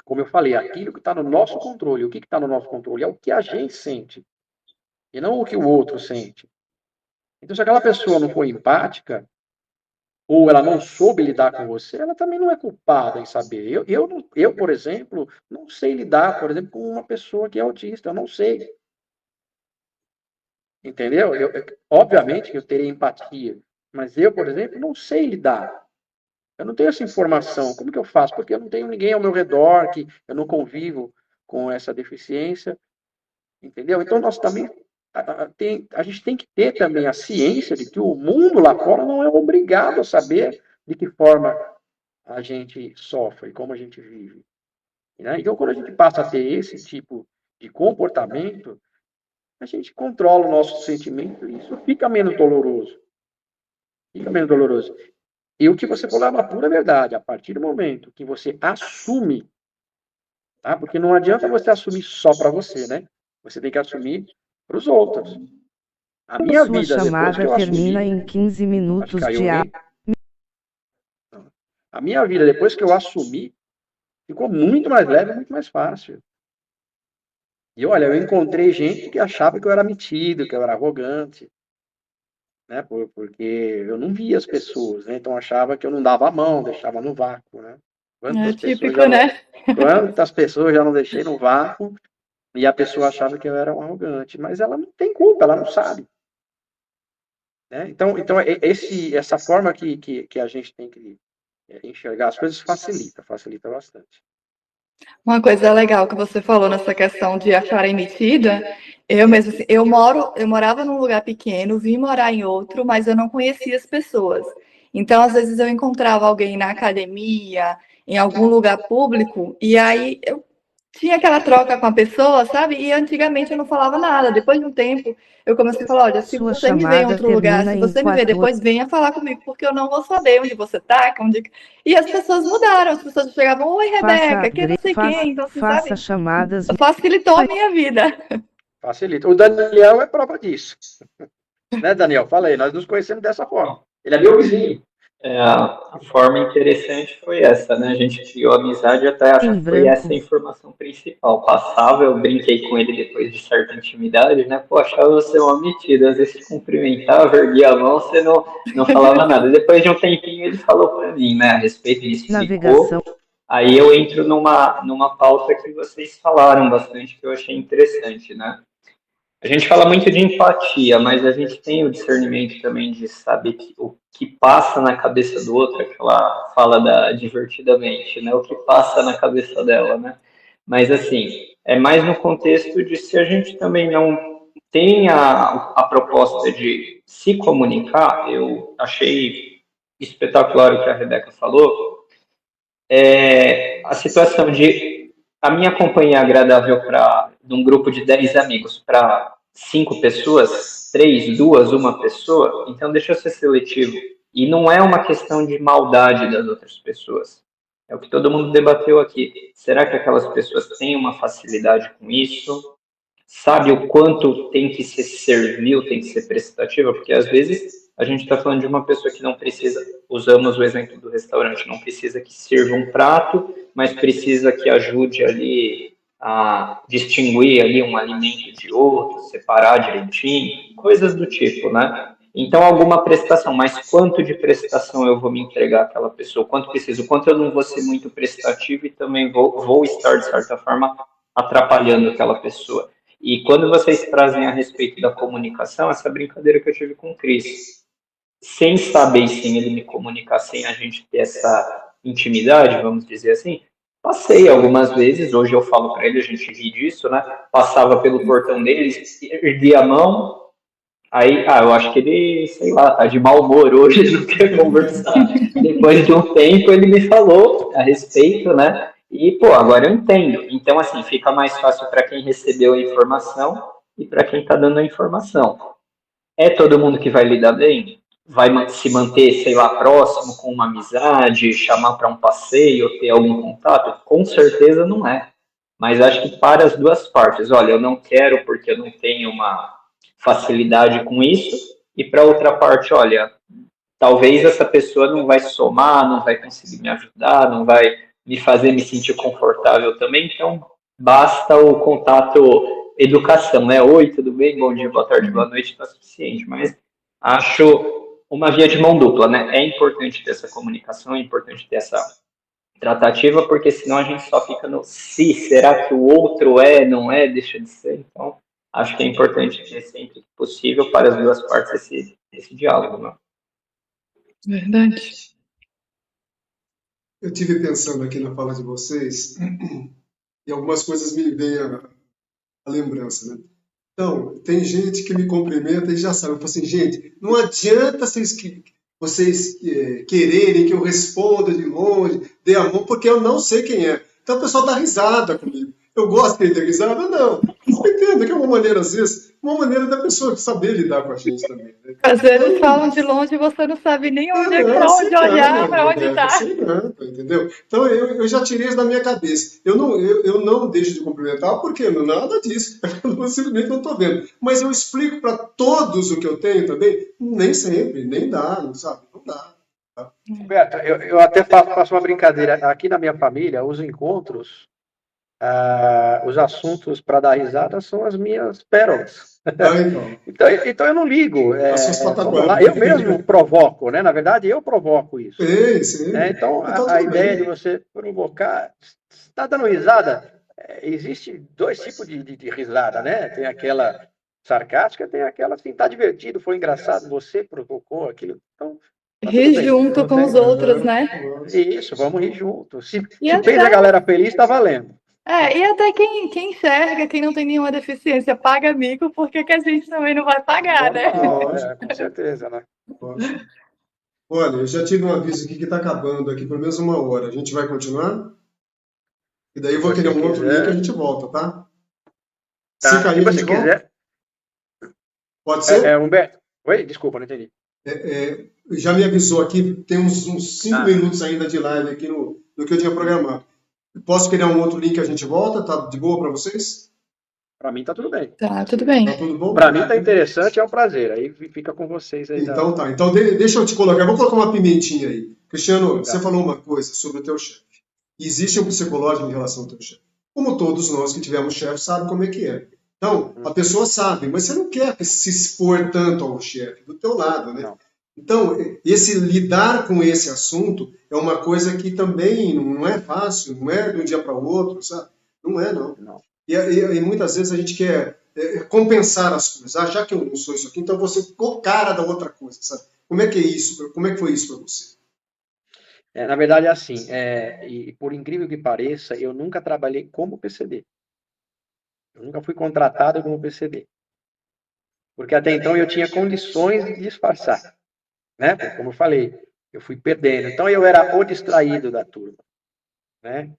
Speaker 2: Como eu falei, aquilo que está no nosso controle. O que está no nosso controle é o que a gente sente e não o que o outro sente. Então se aquela pessoa não for empática, ou ela não soube lidar com você, ela também não é culpada em saber. Eu, por exemplo, não sei lidar, por exemplo, com uma pessoa que é autista, eu não sei. Entendeu? Obviamente que eu teria empatia, mas eu, por exemplo, não sei lidar. Eu não tenho essa informação. Como que eu faço? Porque eu não tenho ninguém ao meu redor, que eu não convivo com essa deficiência, entendeu? Então nós também a gente tem que ter também a ciência de que o mundo lá fora não é obrigado a saber de que forma a gente sofre, como a gente vive, né? Então quando a gente passa a ter esse tipo de comportamento, a gente controla o nosso sentimento e isso fica menos doloroso. Fica menos doloroso. E o que você falou é uma pura verdade. A partir do momento que você assume, tá? Porque não adianta você assumir só para você, né? Você tem que assumir para os outros. A minha
Speaker 5: Sua
Speaker 2: vida, depois que
Speaker 5: chamada
Speaker 2: eu
Speaker 5: termina
Speaker 2: assumi,
Speaker 5: em 15
Speaker 2: acho que
Speaker 5: minutos
Speaker 2: caiu
Speaker 5: de
Speaker 2: alguém. A minha vida, depois que eu assumi, ficou muito mais leve, muito mais fácil. E olha, eu encontrei gente que achava que eu era metido, que eu era arrogante, né? Porque eu não via as pessoas, né? Então achava que eu não dava a mão, deixava no vácuo, né?
Speaker 4: É
Speaker 2: Pessoas
Speaker 4: típico,
Speaker 2: já não,
Speaker 4: né?
Speaker 2: quantas pessoas já não deixei no vácuo e a pessoa achava que eu era um arrogante, mas ela não tem culpa, ela não sabe, né? Então essa forma que a gente tem que enxergar as coisas facilita bastante.
Speaker 4: Uma coisa legal que você falou nessa questão de acharem metida, eu mesmo, assim, eu morava num lugar pequeno, vim morar em outro, mas eu não conhecia as pessoas. Então, às vezes eu encontrava alguém na academia, em algum lugar público, e aí eu tinha aquela troca com a pessoa, sabe? E antigamente eu não falava nada. Depois de um tempo, eu comecei a falar: olha, se
Speaker 5: Sua
Speaker 4: você me vê em
Speaker 5: chamada
Speaker 4: outro lugar,
Speaker 5: termina
Speaker 4: se
Speaker 5: em
Speaker 4: você me vê
Speaker 5: 4
Speaker 4: depois, venha falar comigo, porque eu não vou saber onde você tá, onde... E as pessoas mudaram, as pessoas chegavam: oi, Rebeca, que não sei quem. Então, assim,
Speaker 5: faça
Speaker 4: sabe?
Speaker 5: chamadas.
Speaker 4: Facilitou a minha vida.
Speaker 2: Facilita. O Daniel é prova disso. Né, Daniel? Fala aí, nós nos conhecemos dessa forma. Ele é meu vizinho.
Speaker 3: A forma interessante foi essa, né? A gente criou amizade, até acho que foi essa a informação principal. Passava, eu brinquei com ele depois de certa intimidade, né? Pô, achava você uma metida, às vezes te cumprimentava, erguia a mão, você não falava nada. Depois de um tempinho ele falou para mim, né, a respeito disso,
Speaker 5: Navegação.
Speaker 3: Aí eu entro numa pauta que vocês falaram bastante, que eu achei interessante, né? A gente fala muito de empatia, mas a gente tem o discernimento também de saber o que passa na cabeça do outro, aquela fala da divertidamente, né? O que passa na cabeça dela, né? Mas assim, é mais no contexto de se a gente também não tem a proposta de se comunicar, eu achei espetacular o que a Rebeca falou, a situação de a minha companhia agradável de um grupo de 10 amigos para 5 pessoas, 3, 2, uma pessoa, então deixa eu ser seletivo. E não é uma questão de maldade das outras pessoas. É o que todo mundo debateu aqui. Será que aquelas pessoas têm uma facilidade com isso? Sabe o quanto tem que ser servil, tem que ser prestativa? Porque às vezes a gente está falando de uma pessoa que não precisa, usamos o exemplo do restaurante, não precisa que sirva um prato, mas precisa que ajude ali a distinguir ali um alimento de outro, separar direitinho, coisas do tipo, né? Então, alguma prestação, mas quanto de prestação eu vou me entregar àquela pessoa? Quanto preciso? Quanto eu não vou ser muito prestativo e também vou estar, de certa forma, atrapalhando aquela pessoa? E quando vocês trazem a respeito da comunicação, essa brincadeira que eu tive com o Cris, sem saber, sem ele me comunicar, sem a gente ter essa intimidade, vamos dizer assim, passei algumas vezes, hoje eu falo para ele, a gente ri disso, né? Passava pelo portão dele, erguia a mão, aí, eu acho que ele, sei lá, tá de mau humor hoje, ele não quer conversar. Depois de um tempo, ele me falou a respeito, né? E, pô, agora eu entendo. Então, assim, fica mais fácil para quem recebeu a informação e para quem está dando a informação. É todo mundo que vai lidar bem? Vai se manter, sei lá, próximo com uma amizade, chamar para um passeio, ter algum contato? Com certeza não é. Mas acho que para as duas partes, olha, eu não quero porque eu não tenho uma facilidade com isso, e para outra parte, olha, talvez essa pessoa não vai somar, não vai conseguir me ajudar, não vai me fazer me sentir confortável também, então basta o contato, educação, né? Oi, tudo bem? Bom dia, boa tarde, boa noite, está suficiente, mas acho uma via de mão dupla, né? É importante ter essa comunicação, é importante ter essa tratativa, porque senão a gente só fica no se, será que o outro é, não é, deixa de ser. Então, acho que é importante ter sempre que possível para as duas partes esse diálogo, né?
Speaker 4: Verdade.
Speaker 1: Eu tive pensando aqui na fala de vocês e algumas coisas me vêm à lembrança, né? Então, tem gente que me cumprimenta e já sabe. Eu falo assim, gente, não adianta vocês quererem que eu responda de longe, dê a mão, porque eu não sei quem é. Então o pessoal dá risada comigo. Eu gosto que ele dê risada? Não. Você entende que é uma maneira, às vezes, uma maneira da pessoa saber lidar com a gente também. Né?
Speaker 4: Às vezes falam de longe e você não sabe nem
Speaker 1: Não,
Speaker 4: pra onde
Speaker 1: sem
Speaker 4: olhar, pra
Speaker 1: nada,
Speaker 4: onde tá.
Speaker 1: sem nada, entendeu? Então eu já tirei isso da minha cabeça. Eu não deixo de cumprimentar porque nada disso. Eu simplesmente não estou vendo. Mas eu explico para todos o que eu tenho também. Nem sempre, nem dá, não sabe? Não dá. Tá?
Speaker 2: Humberto, eu até faço uma brincadeira. Aqui na minha família, os encontros, os assuntos para dar risada são as minhas pérolas. Então eu não ligo. Vamos lá, eu mesmo provoco, né? Na verdade, eu provoco isso.
Speaker 1: Sim.
Speaker 2: Então, a ideia de você provocar, está dando risada, existe dois tipos de risada, né? Tem aquela sarcástica, tem aquela assim, tá divertido, foi engraçado, você provocou aquilo. Então, tá tudo
Speaker 4: Rir
Speaker 2: bem.
Speaker 4: junto com os outros, né?
Speaker 2: Isso, vamos rir junto. Se
Speaker 4: até...
Speaker 2: fez a galera feliz, tá valendo.
Speaker 4: E até quem enxerga, quem não tem nenhuma deficiência, paga mico, por que a gente também não vai pagar, né?
Speaker 2: Com certeza, né?
Speaker 1: Olha, eu já tive um aviso aqui que está acabando aqui por menos 1 hora. A gente vai continuar? E daí eu vou querer um outro link e a gente volta, tá? Se cair, a gente volta? Pode ser?
Speaker 2: Humberto. Oi? Desculpa, não entendi.
Speaker 1: Já me avisou aqui, tem uns 5 minutos ainda de live aqui no que eu tinha programado. Posso criar um outro link e a gente volta? Tá de boa para vocês?
Speaker 2: Para mim tá tudo bem.
Speaker 4: Tá, tudo bem.
Speaker 1: Tá tudo bom?
Speaker 2: Para mim tá interessante, é um prazer. Aí fica com vocês aí.
Speaker 1: Então tá. Então deixa eu te colocar. Eu vou colocar uma pimentinha aí. Cristiano, você falou uma coisa sobre o teu chefe. Existe um psicológico em relação ao teu chefe. Como todos nós que tivemos chefe sabem como é que é. Então, a pessoa sabe, mas você não quer se expor tanto ao chefe, do teu lado, né?
Speaker 2: Não.
Speaker 1: Então, lidar com esse assunto é uma coisa que também não é fácil, não é de um dia para o outro, sabe? Não é, não. E muitas vezes a gente quer compensar as coisas. Já que eu não sou isso aqui, então eu vou ser o cara da outra coisa, sabe? Como é que é isso? Como é que foi isso para você?
Speaker 2: Na verdade, é assim, e por incrível que pareça, eu nunca trabalhei como PCD. Eu nunca fui contratado como PCD. Porque até então eu tinha condições de disfarçar, né? Porque, como eu falei, eu fui perdendo. Então eu era o distraído da turma, né?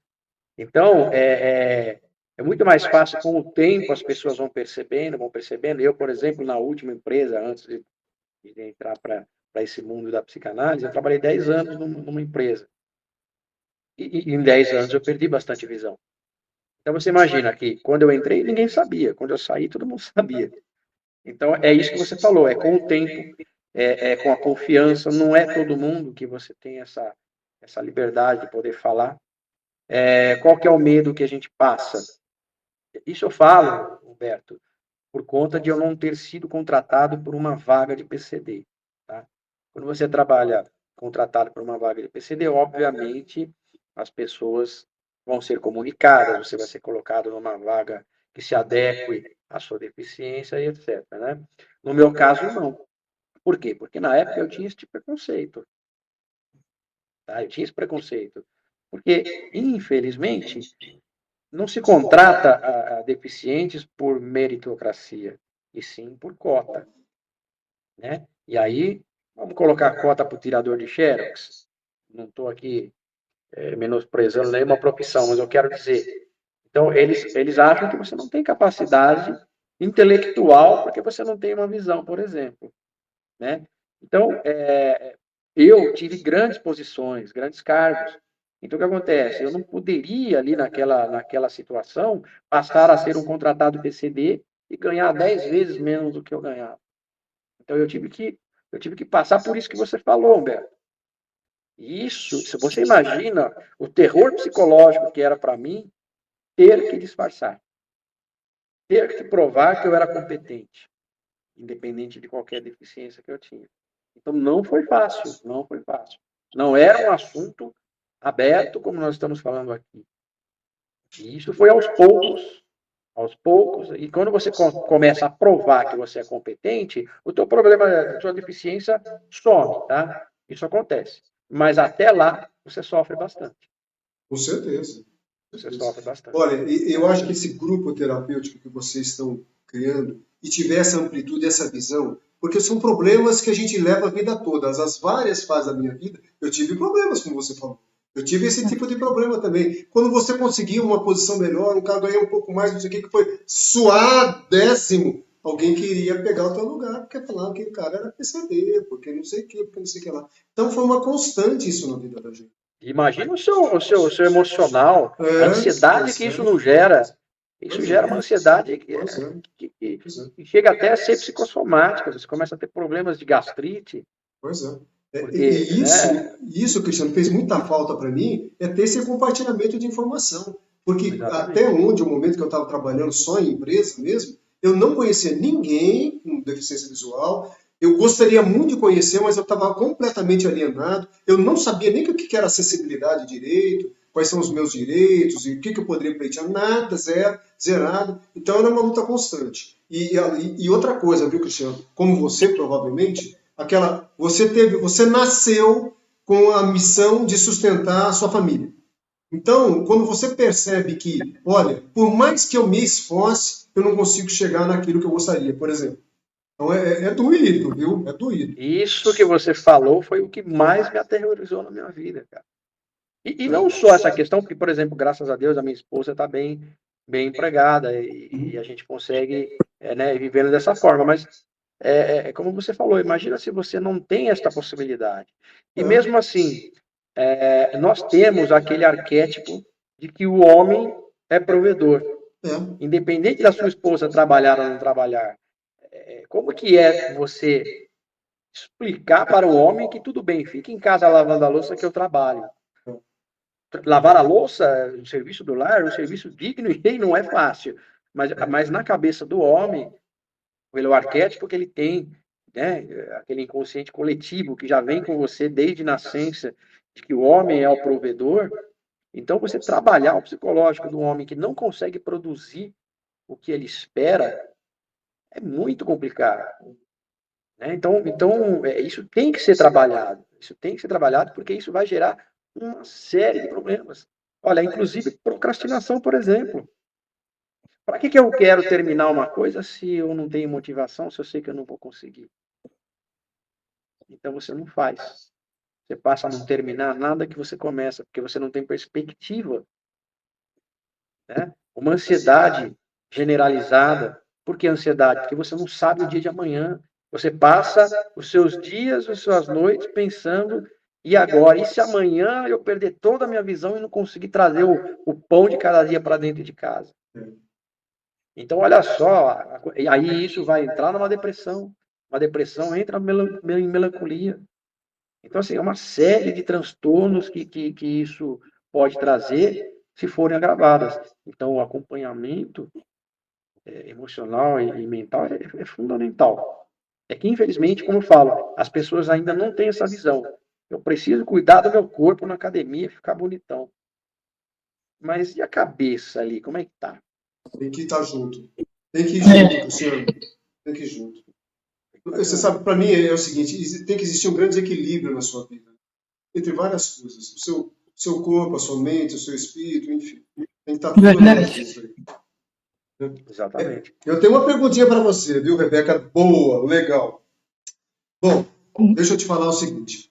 Speaker 2: Então, é muito mais fácil com o tempo, as pessoas vão percebendo. Eu, por exemplo, na última empresa, antes de entrar para esse mundo da psicanálise, eu trabalhei 10 anos numa empresa. E em 10 anos eu perdi bastante visão. Então você imagina que quando eu entrei, ninguém sabia. Quando eu saí, todo mundo sabia. Então é isso que você falou, é com o tempo, com a confiança. Não é todo mundo que você tem essa liberdade de poder falar. Qual que é o medo que a gente passa? Isso eu falo, Humberto, por conta de eu não ter sido contratado por uma vaga de PCD. Tá? Quando você trabalha contratado por uma vaga de PCD, obviamente as pessoas vão ser comunicadas, você vai ser colocado numa vaga que se adeque à sua deficiência e etc. Né? No meu caso, não. Por quê? Porque na época eu tinha esse preconceito. Tá? Eu tinha esse preconceito. Porque, infelizmente, não se contrata a deficientes por meritocracia, e sim por cota. Né? E aí, vamos colocar cota para o tirador de xerox. Não estou aqui menosprezando nenhuma profissão, mas eu quero dizer. Então, eles acham que você não tem capacidade intelectual porque você não tem uma visão, por exemplo. Né? Então, eu tive grandes posições, grandes cargos. Então, o que acontece? Eu não poderia, ali naquela situação, passar a ser um contratado PCD e ganhar 10 vezes menos do que eu ganhava. Então, eu tive que passar por isso que você falou, Humberto. Isso, se você imagina o terror psicológico que era para mim ter que disfarçar, ter que provar que eu era competente, independente de qualquer deficiência que eu tinha. Então, não foi fácil, não foi fácil. Não era um assunto aberto, como nós estamos falando aqui. E isso foi aos poucos, e quando você começa a provar que você é competente, o teu problema, a sua deficiência some, tá? Isso acontece. Mas até lá, você sofre bastante.
Speaker 1: Com certeza.
Speaker 2: Você sofre bastante.
Speaker 1: Olha, eu acho que esse grupo terapêutico que vocês estão criando e tiver essa amplitude, essa visão, porque são problemas que a gente leva a vida toda. As várias fases da minha vida, eu tive problemas, como você falou. Eu tive esse tipo de problema também. Quando você conseguia uma posição melhor, um cara ganhou um pouco mais, não sei o que foi suar décimo, alguém queria pegar o teu lugar, porque falava que aquele cara era PCD, porque não sei o que, porque não sei o que lá. Então foi uma constante isso na vida da gente.
Speaker 2: Imagina o seu emocional, a ansiedade que isso não gera. Isso gera uma ansiedade que chega até a ser psicossomática. Você começa a ter problemas de gastrite.
Speaker 1: Pois é.
Speaker 2: Porque,
Speaker 1: isso, Cristiano, fez muita falta para mim, é ter esse compartilhamento de informação. Porque
Speaker 2: exatamente.
Speaker 1: Até onde, o momento que eu estava trabalhando só em empresa mesmo, eu não conhecia ninguém com deficiência visual. Eu gostaria muito de conhecer, mas eu estava completamente alienado. Eu não sabia nem o que era acessibilidade direito, quais são os meus direitos, e o que eu poderia pleitear. Nada, zerado. Então era uma luta constante. E outra coisa, viu, Cristiano? Como você, provavelmente, você nasceu com a missão de sustentar a sua família. Então, quando você percebe que, olha, por mais que eu me esforce, eu não consigo chegar naquilo que eu gostaria, por exemplo. Então é doído, viu? É doído.
Speaker 2: Isso que você falou foi o que mais me aterrorizou na minha vida, cara. E não só essa questão, porque, por exemplo, graças a Deus, a minha esposa está bem empregada e a gente consegue vivendo dessa forma, mas como você falou, imagina se você não tem esta possibilidade. E mesmo assim, nós temos aquele arquétipo de que o homem é provedor. Independente da sua esposa trabalhar ou não trabalhar. Como que é você explicar para o homem que tudo bem, fica em casa lavando a louça que eu trabalho. Lavar a louça, o serviço do lar, um serviço digno e não é fácil. Mas na cabeça do homem, pelo arquétipo que ele tem, né, aquele inconsciente coletivo que já vem com você desde nascença, de que o homem é o provedor, então você trabalhar o psicológico do homem que não consegue produzir o que ele espera é muito complicado. Né? Então, isso tem que ser trabalhado. Isso tem que ser trabalhado porque isso vai gerar uma série de problemas. Olha, inclusive procrastinação, por exemplo. Para que eu quero terminar uma coisa se eu não tenho motivação, se eu sei que eu não vou conseguir? Então você não faz. Você passa a não terminar nada que você começa, porque você não tem perspectiva. Né? Uma ansiedade generalizada. Por que ansiedade? Porque você não sabe o dia de amanhã. Você passa os seus dias, as suas noites pensando, e agora? E se amanhã eu perder toda a minha visão e não conseguir trazer o pão de cada dia para dentro de casa? Então, olha só, aí isso vai entrar numa depressão. Uma depressão entra em melancolia. Então, assim, é uma série de transtornos que isso pode trazer se forem agravadas. Então, o acompanhamento emocional e mental é fundamental. É que, infelizmente, como eu falo, as pessoas ainda não têm essa visão. Eu preciso cuidar do meu corpo na academia, ficar bonitão. Mas e a cabeça ali, como é que tá?
Speaker 1: Tem que estar junto. Tem que ir junto, Luciano. Tem que ir junto. Você sabe, para mim é o seguinte, tem que existir um grande equilíbrio na sua vida. Entre várias coisas. O seu corpo, a sua mente, o seu espírito, enfim. Tem que estar tudo isso aí.
Speaker 2: Exatamente.
Speaker 1: Eu tenho uma perguntinha para você, viu, Rebeca? Boa, legal. Bom, deixa eu te falar o seguinte.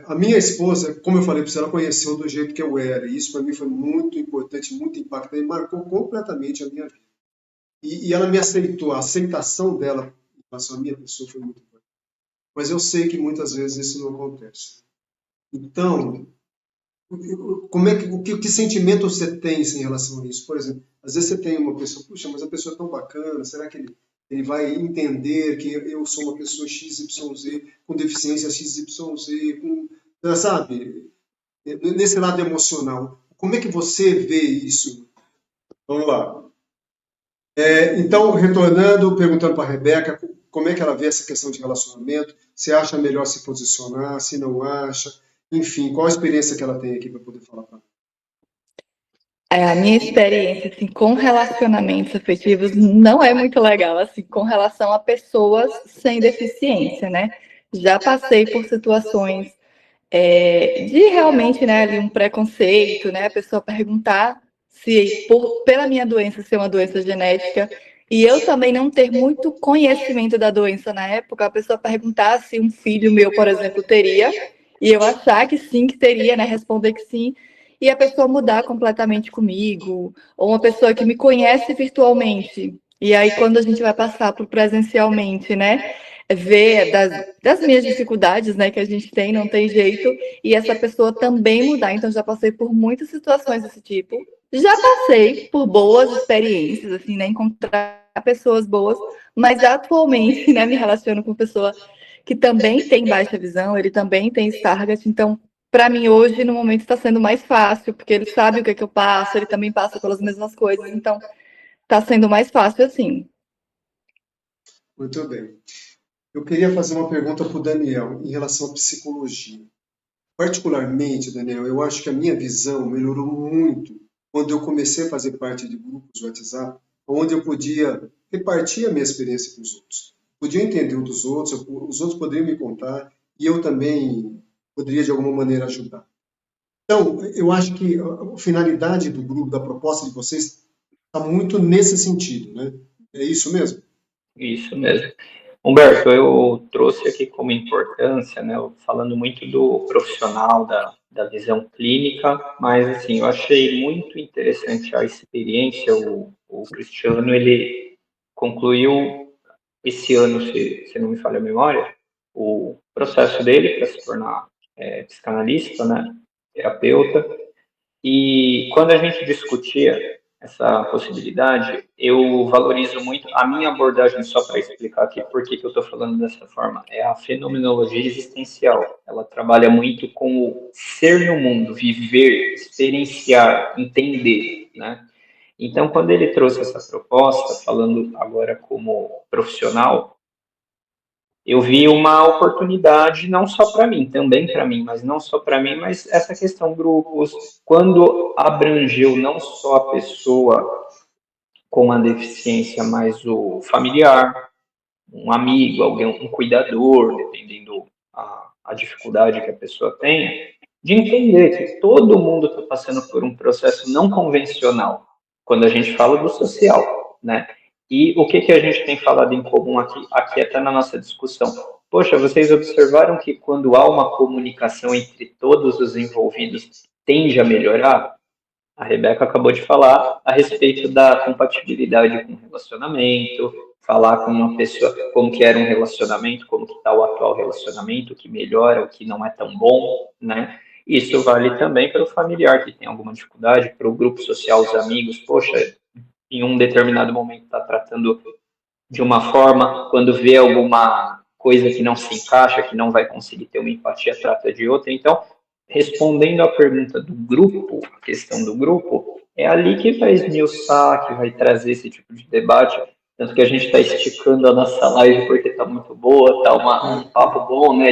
Speaker 1: A minha esposa, como eu falei para você, ela conheceu do jeito que eu era. E isso para mim foi muito importante, muito impactante, marcou completamente a minha vida. E ela me aceitou, a aceitação dela em relação à minha pessoa foi muito importante. Mas eu sei que muitas vezes isso não acontece. Então, que sentimento você tem em relação a isso? Por exemplo, às vezes você tem uma pessoa, puxa, mas a pessoa é tão bacana, será que ele vai entender que eu sou uma pessoa XYZ, com deficiência XYZ, sabe? Nesse lado emocional. Como é que você vê isso? Vamos lá. Então, retornando, perguntando para a Rebeca, como é que ela vê essa questão de relacionamento, se acha melhor se posicionar, se não acha, enfim, qual a experiência que ela tem aqui para poder falar para nós?
Speaker 4: A minha experiência assim, com relacionamentos afetivos não é muito legal, assim, com relação a pessoas sem deficiência, né? Já passei por situações de realmente, né, ali um preconceito, né? A pessoa perguntar se pela minha doença ser uma doença genética e eu também não ter muito conhecimento da doença na época, a pessoa perguntar se um filho meu, por exemplo, teria, e eu achar que sim, que teria, né? Responder que sim, e a pessoa mudar completamente comigo, ou uma pessoa que me conhece virtualmente. E aí, quando a gente vai passar para o presencialmente, né? Ver das minhas dificuldades, né, que a gente tem, não tem jeito, e essa pessoa também mudar. Então, já passei por muitas situações desse tipo. Já passei por boas experiências, assim, né, encontrar pessoas boas, mas atualmente, né, me relaciono com pessoa que também tem baixa visão, ele também tem Stargardt, então, para mim, hoje, no momento, está sendo mais fácil, porque ele sabe o que é que eu passo, ele também passa pelas mesmas coisas, então, está sendo mais fácil assim.
Speaker 1: Muito bem. Eu queria fazer uma pergunta para o Daniel em relação à psicologia. Particularmente, Daniel, eu acho que a minha visão melhorou muito quando eu comecei a fazer parte de grupos de WhatsApp, onde eu podia repartir a minha experiência com os outros. Podia entender o dos outros, os outros poderiam me contar e eu também poderia, de alguma maneira, ajudar. Então, eu acho que a finalidade do grupo, da proposta de vocês, está muito nesse sentido, né? É isso mesmo?
Speaker 3: Isso mesmo. Humberto, eu trouxe aqui como importância, né, falando muito do profissional, da visão clínica, mas assim, eu achei muito interessante a experiência. O Cristiano, ele concluiu esse ano, se não me falha a memória, o processo dele para se tornar psicanalista, né, terapeuta, e quando a gente discutia essa possibilidade, eu valorizo muito a minha abordagem, só para explicar aqui por que eu estou falando dessa forma, é a fenomenologia existencial. Ela trabalha muito com o ser no mundo, viver, experienciar, entender, né? Então, quando ele trouxe essa proposta, falando agora como profissional, eu vi uma oportunidade não só para mim, também para mim, mas não só para mim, mas essa questão grupos, quando abrangeu não só a pessoa com a deficiência, mas o familiar, um amigo, alguém, um cuidador, dependendo a dificuldade que a pessoa tenha, de entender que todo mundo está passando por um processo não convencional, quando a gente fala do social, né? E o que a gente tem falado em comum aqui até na nossa discussão? Poxa, vocês observaram que quando há uma comunicação entre todos os envolvidos, tende a melhorar? A Rebeca acabou de falar a respeito da compatibilidade com o relacionamento, falar com uma pessoa como que era um relacionamento, como que está o atual relacionamento, o que melhora, o que não é tão bom, né? Isso vale também para o familiar que tem alguma dificuldade, para o grupo social, os amigos. Poxa, em um determinado momento está tratando de uma forma, quando vê alguma coisa que não se encaixa, que não vai conseguir ter uma empatia, trata de outra. Então, respondendo à pergunta do grupo, a questão do grupo, é ali que vai esmiuçar, que vai trazer esse tipo de debate. Tanto que a gente está esticando a nossa live porque está muito boa, está um papo bom, né,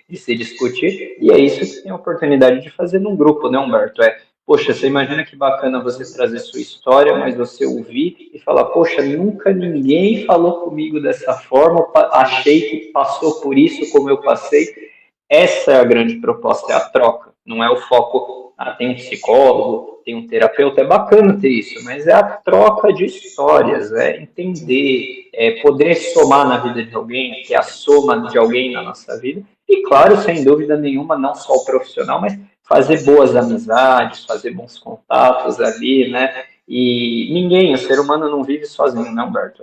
Speaker 3: de se discutir, e é isso que tem a oportunidade de fazer num grupo, né, Humberto? Poxa, você imagina que bacana você trazer sua história, mas você ouvir e falar, poxa, nunca ninguém falou comigo dessa forma, achei que passou por isso como eu passei. Essa é a grande proposta, é a troca, não é o foco, tem um psicólogo, tem um terapeuta, é bacana ter isso, mas é a troca de histórias, é entender, é poder somar na vida de alguém, que é a soma de alguém na nossa vida, e claro, sem dúvida nenhuma, não só o profissional, mas fazer boas amizades, fazer bons contatos ali, né? E ninguém, o ser humano não vive sozinho, né, Humberto?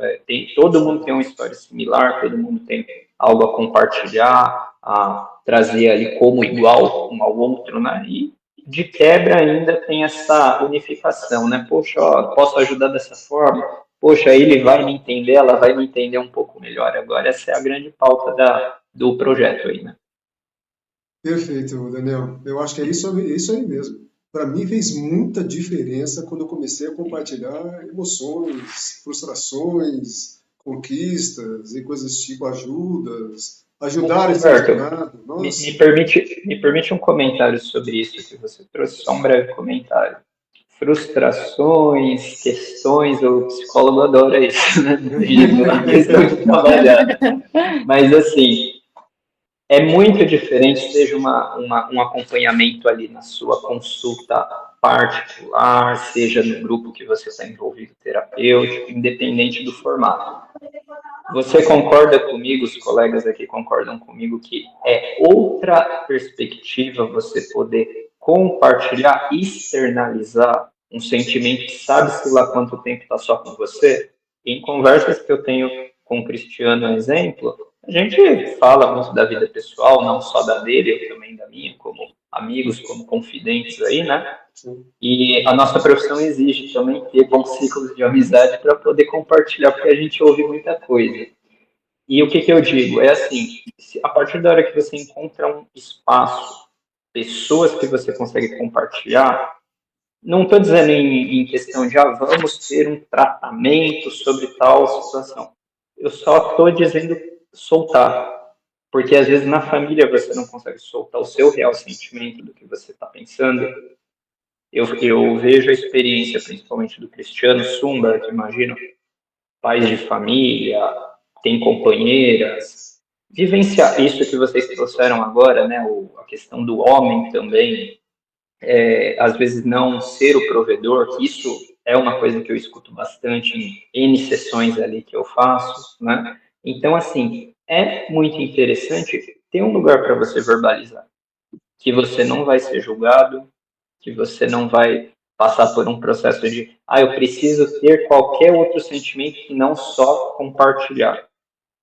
Speaker 3: Todo mundo tem uma história similar, todo mundo tem algo a compartilhar, a trazer ali como igual um ao outro, né? E de quebra ainda tem essa unificação, né? Poxa, ó, posso ajudar dessa forma? Poxa, ele vai me entender, ela vai me entender um pouco melhor. Agora essa é a grande pauta do projeto aí, né?
Speaker 1: Perfeito, Daniel. Eu acho que é isso aí mesmo. Para mim fez muita diferença quando eu comecei a compartilhar emoções, frustrações, conquistas e coisas tipo ajudas, ajudar esse
Speaker 3: Humberto,
Speaker 1: advogado.
Speaker 3: me
Speaker 1: Nossa,
Speaker 3: permite um comentário sobre isso que você trouxe, só um breve comentário. Frustrações, questões, o psicólogo adora isso, né? Não tem jeito, é uma questão de trabalhar. Mas, assim, é muito diferente, seja um acompanhamento ali na sua consulta particular, seja no grupo que você está envolvido terapêutico, independente do formato. Você concorda comigo, os colegas aqui concordam comigo, que é outra perspectiva você poder compartilhar, externalizar um sentimento que sabe-se lá quanto tempo está só com você? Em conversas que eu tenho com o Cristiano, exemplo, a gente fala muito da vida pessoal, não só da dele, eu também da minha, como amigos, como confidentes aí, né? E a nossa profissão exige também ter bons ciclos de amizade para poder compartilhar, porque a gente ouve muita coisa. E o que eu digo? É assim, a partir da hora que você encontra um espaço, pessoas que você consegue compartilhar, não estou dizendo em questão de vamos ter um tratamento sobre tal situação. Eu só estou dizendo soltar. Porque às vezes na família você não consegue soltar o seu real sentimento do que você está pensando. Eu vejo a experiência, principalmente do Cristiano Sumber, que imagino, pais de família, tem companheiras, vivenciar isso que vocês trouxeram agora, né, a questão do homem também, às vezes não ser o provedor, que isso é uma coisa que eu escuto bastante em N sessões ali que eu faço, né? Então, assim, é muito interessante ter um lugar para você verbalizar, que você não vai ser julgado, que você não vai passar por um processo de, eu preciso ter qualquer outro sentimento que não só compartilhar.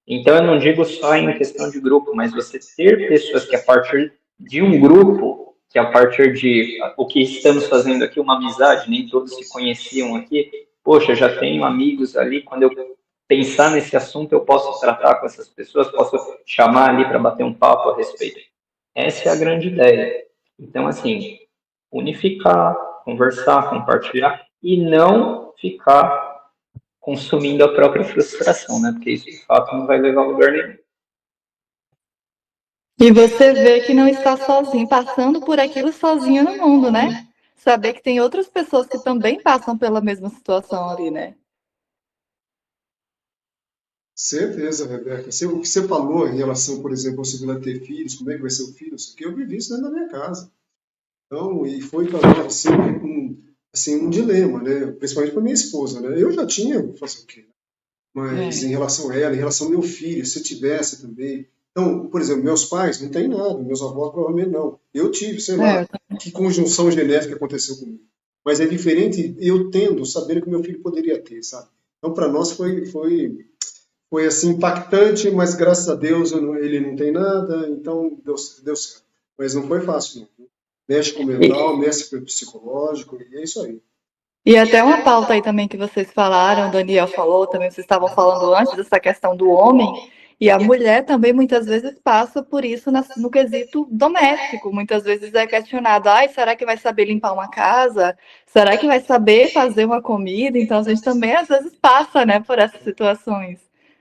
Speaker 3: Então, eu não digo só em questão de grupo, mas você ter pessoas que a partir de um grupo, que a partir de o que estamos fazendo aqui, uma amizade, nem todos se conheciam aqui, poxa, já tenho amigos ali, quando eu pensar nesse assunto, eu posso tratar com essas pessoas, posso chamar ali para bater um papo a respeito. Essa é a grande ideia. Então, assim, unificar, conversar, compartilhar e não ficar consumindo a própria frustração, né? Porque isso de fato não vai levar a lugar nenhum.
Speaker 4: E você vê que não está sozinho, passando por aquilo sozinho no mundo, né? Saber que tem outras pessoas que também passam pela mesma situação ali, né?
Speaker 1: certeza, Rebeca. O que você falou em relação, por exemplo, você vai ter filhos, como é que vai ser o filho, isso aqui, eu vivi isso dentro da minha casa. Então, e foi para nós assim, um dilema, né? Principalmente para minha esposa, né? Eu já tinha, fazer o quê? Mas em relação a ela, em relação ao meu filho, se eu tivesse também. Então, por exemplo, meus pais não têm nada, meus avós provavelmente não. Eu tive, sei lá, que conjunção genética aconteceu comigo. Mas é diferente eu tendo, sabendo que meu filho poderia ter, sabe? Então, para nós foi assim, impactante, mas graças a Deus ele não tem nada, então deu certo. Mas não foi fácil, não. Mexe com o mental, mexe com o psicológico, e é isso aí.
Speaker 4: E até uma pauta aí também que vocês falaram, o Daniel falou, também vocês estavam falando antes dessa questão do homem, e a mulher também muitas vezes passa por isso no quesito doméstico. Muitas vezes é questionado, será que vai saber limpar uma casa? Será que vai saber fazer uma comida? Então a gente também às vezes passa, né, por essas situações.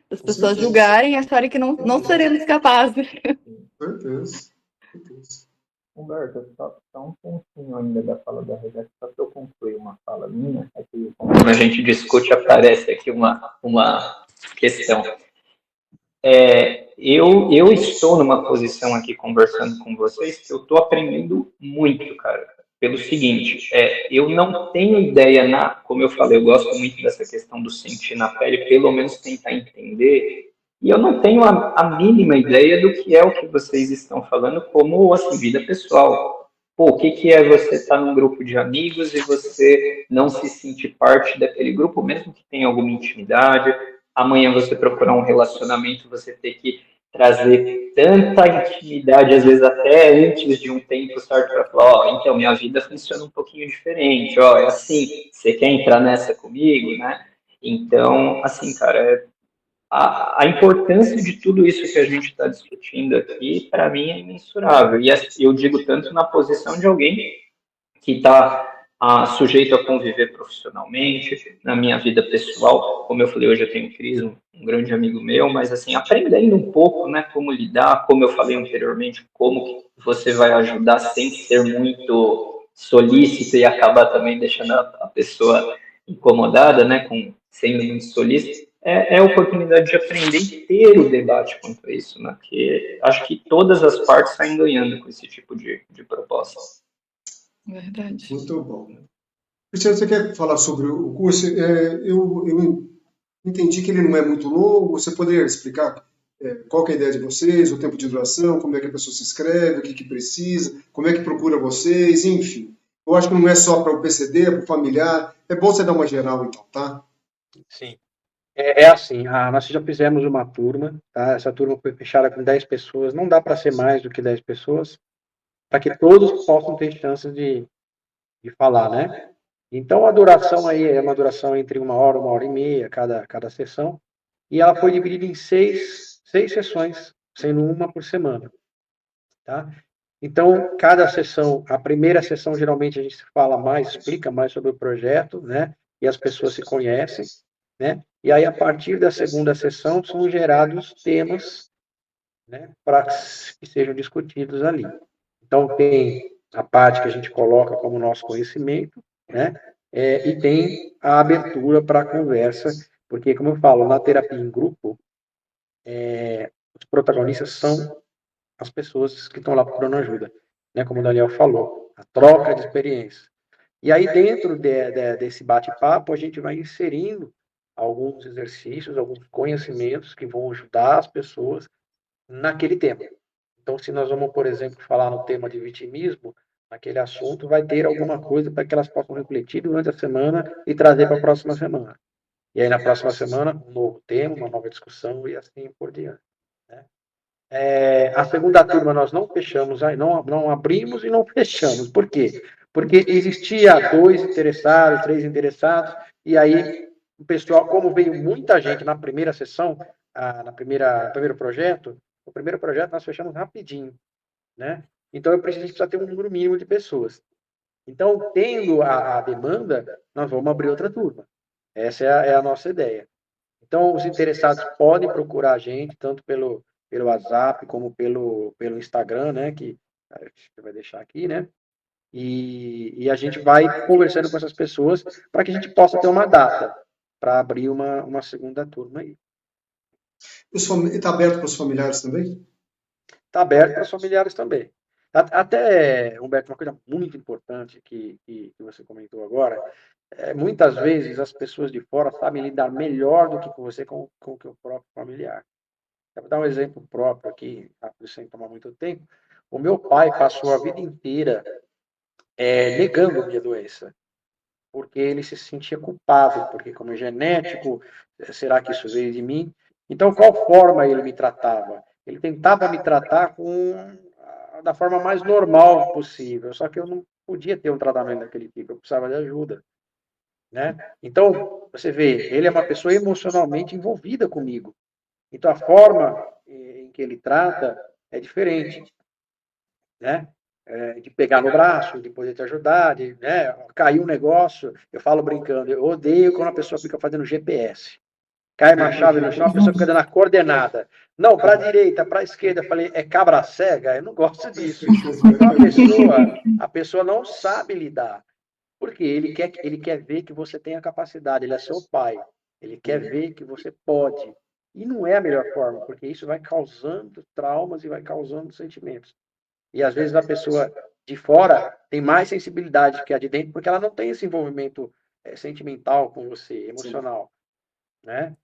Speaker 4: As
Speaker 1: Com
Speaker 4: pessoas
Speaker 1: certeza.
Speaker 4: julgarem e acharem que não seremos capazes.
Speaker 1: Certeza. Certeza.
Speaker 3: Humberto, só um pontinho ainda da fala da Rebeca, só para eu concluir uma fala minha, é que quando a gente discute aparece aqui uma questão. Eu estou numa posição aqui conversando com vocês que eu estou aprendendo muito, cara. Pelo seguinte, eu não tenho ideia, como eu falei, eu gosto muito dessa questão do sentir na pele, pelo menos tentar entender, e eu não tenho a mínima ideia do que é o que vocês estão falando como, assim, vida pessoal. Pô, o que é você estar num grupo de amigos e você não se sentir parte daquele grupo, mesmo que tenha alguma intimidade, amanhã você procurar um relacionamento, você ter que trazer tanta intimidade, às vezes até antes de um tempo certo para falar, então minha vida funciona um pouquinho diferente, é assim, você quer entrar nessa comigo, né? Então, assim, cara, a importância de tudo isso que a gente está discutindo aqui, para mim, é imensurável. E eu digo tanto na posição de alguém que está sujeito a conviver profissionalmente, na minha vida pessoal. Como eu falei, hoje eu tenho Cris, um grande amigo meu, mas assim, aprendendo um pouco, né, como lidar, como eu falei anteriormente, como que você vai ajudar sem ser muito solícito e acabar também deixando a pessoa incomodada, né, sendo muito solícito. É a oportunidade de aprender e ter o debate quanto a isso, né? Porque acho que todas as partes saem ganhando com esse tipo de proposta.
Speaker 4: Verdade.
Speaker 1: Muito bom. Cristiano, você quer falar sobre o curso? Eu entendi que ele não é muito longo. Você poderia explicar qual que é a ideia de vocês, o tempo de duração, como é que a pessoa se inscreve, o que precisa, como é que procura vocês, enfim. Eu acho que não é só para o PCD, é para o familiar. É bom você dar uma geral, então, tá?
Speaker 2: Sim. É assim, nós já fizemos uma turma, tá? Essa turma foi fechada com 10 pessoas, não dá para ser mais do que 10 pessoas, para que todos possam ter chances de falar, né? Então a duração aí é uma duração entre 1 hora e meia, cada sessão, e ela foi dividida em seis sessões, sendo uma por semana, tá? Então, cada sessão, a primeira sessão geralmente a gente fala mais, explica mais sobre o projeto, né? E as pessoas se conhecem, né? E aí, a partir da segunda sessão, são gerados temas, né? Para que sejam discutidos ali. Então, tem a parte que a gente coloca como nosso conhecimento, né? E tem a abertura para a conversa, porque, como eu falo, na terapia em grupo, os protagonistas são as pessoas que estão lá procurando ajuda, né? Como o Daniel falou, a troca de experiência. E aí, dentro desse bate-papo, a gente vai inserindo alguns exercícios, alguns conhecimentos que vão ajudar as pessoas naquele tema. Então, se nós vamos, por exemplo, falar no tema de vitimismo, naquele assunto vai ter alguma coisa para que elas possam refletir durante a semana e trazer para a próxima semana. E aí, na próxima semana, um novo tema, uma nova discussão e assim por diante, né? A segunda turma nós não fechamos, não abrimos e não fechamos. Por quê? Porque existia 2 interessados, 3 interessados, e aí o pessoal, como veio muita gente na primeira sessão, no primeiro projeto, o primeiro projeto nós fechamos rapidinho, né? Então a gente precisa ter um número mínimo de pessoas. Então, tendo a demanda, nós vamos abrir outra turma. Essa é a nossa ideia. Então, os interessados podem procurar a gente, tanto pelo WhatsApp, como pelo Instagram, né, que a gente vai deixar aqui, né, e a gente vai conversando com essas pessoas para que a gente possa ter uma data para abrir uma segunda turma aí.
Speaker 1: Está aberto para os familiares também?
Speaker 2: Está aberto para os familiares também. Até, Humberto, uma coisa muito importante que você comentou agora, muitas vezes as pessoas de fora sabem lidar melhor do que você com o próprio familiar. Eu vou dar um exemplo próprio aqui, sem tomar muito tempo. O meu pai passou a vida inteira negando a minha doença, porque ele se sentia culpado, porque como é genético, será que isso veio de mim? Então, qual forma ele me tratava? Ele tentava me tratar da forma mais normal possível, só que eu não podia ter um tratamento daquele tipo, eu precisava de ajuda, né? Então, você vê, ele é uma pessoa emocionalmente envolvida comigo. Então, a forma em que ele trata é diferente, né? De pegar no braço, de poder te ajudar, né? Caiu um negócio, eu falo brincando, eu odeio quando a pessoa fica fazendo GPS. Cai uma chave no chão, a pessoa fica dando a coordenada. Não, para a direita, para a esquerda. Eu falei, é cabra cega? Eu não gosto disso. Então, a pessoa não sabe lidar. Porque ele quer ver que você tem a capacidade, ele é seu pai. Ele quer ver que você pode. E não é a melhor forma, porque isso vai causando traumas e vai causando sentimentos. E às vezes a pessoa de fora tem mais sensibilidade que a de dentro, porque ela não tem esse envolvimento sentimental com você, emocional, né?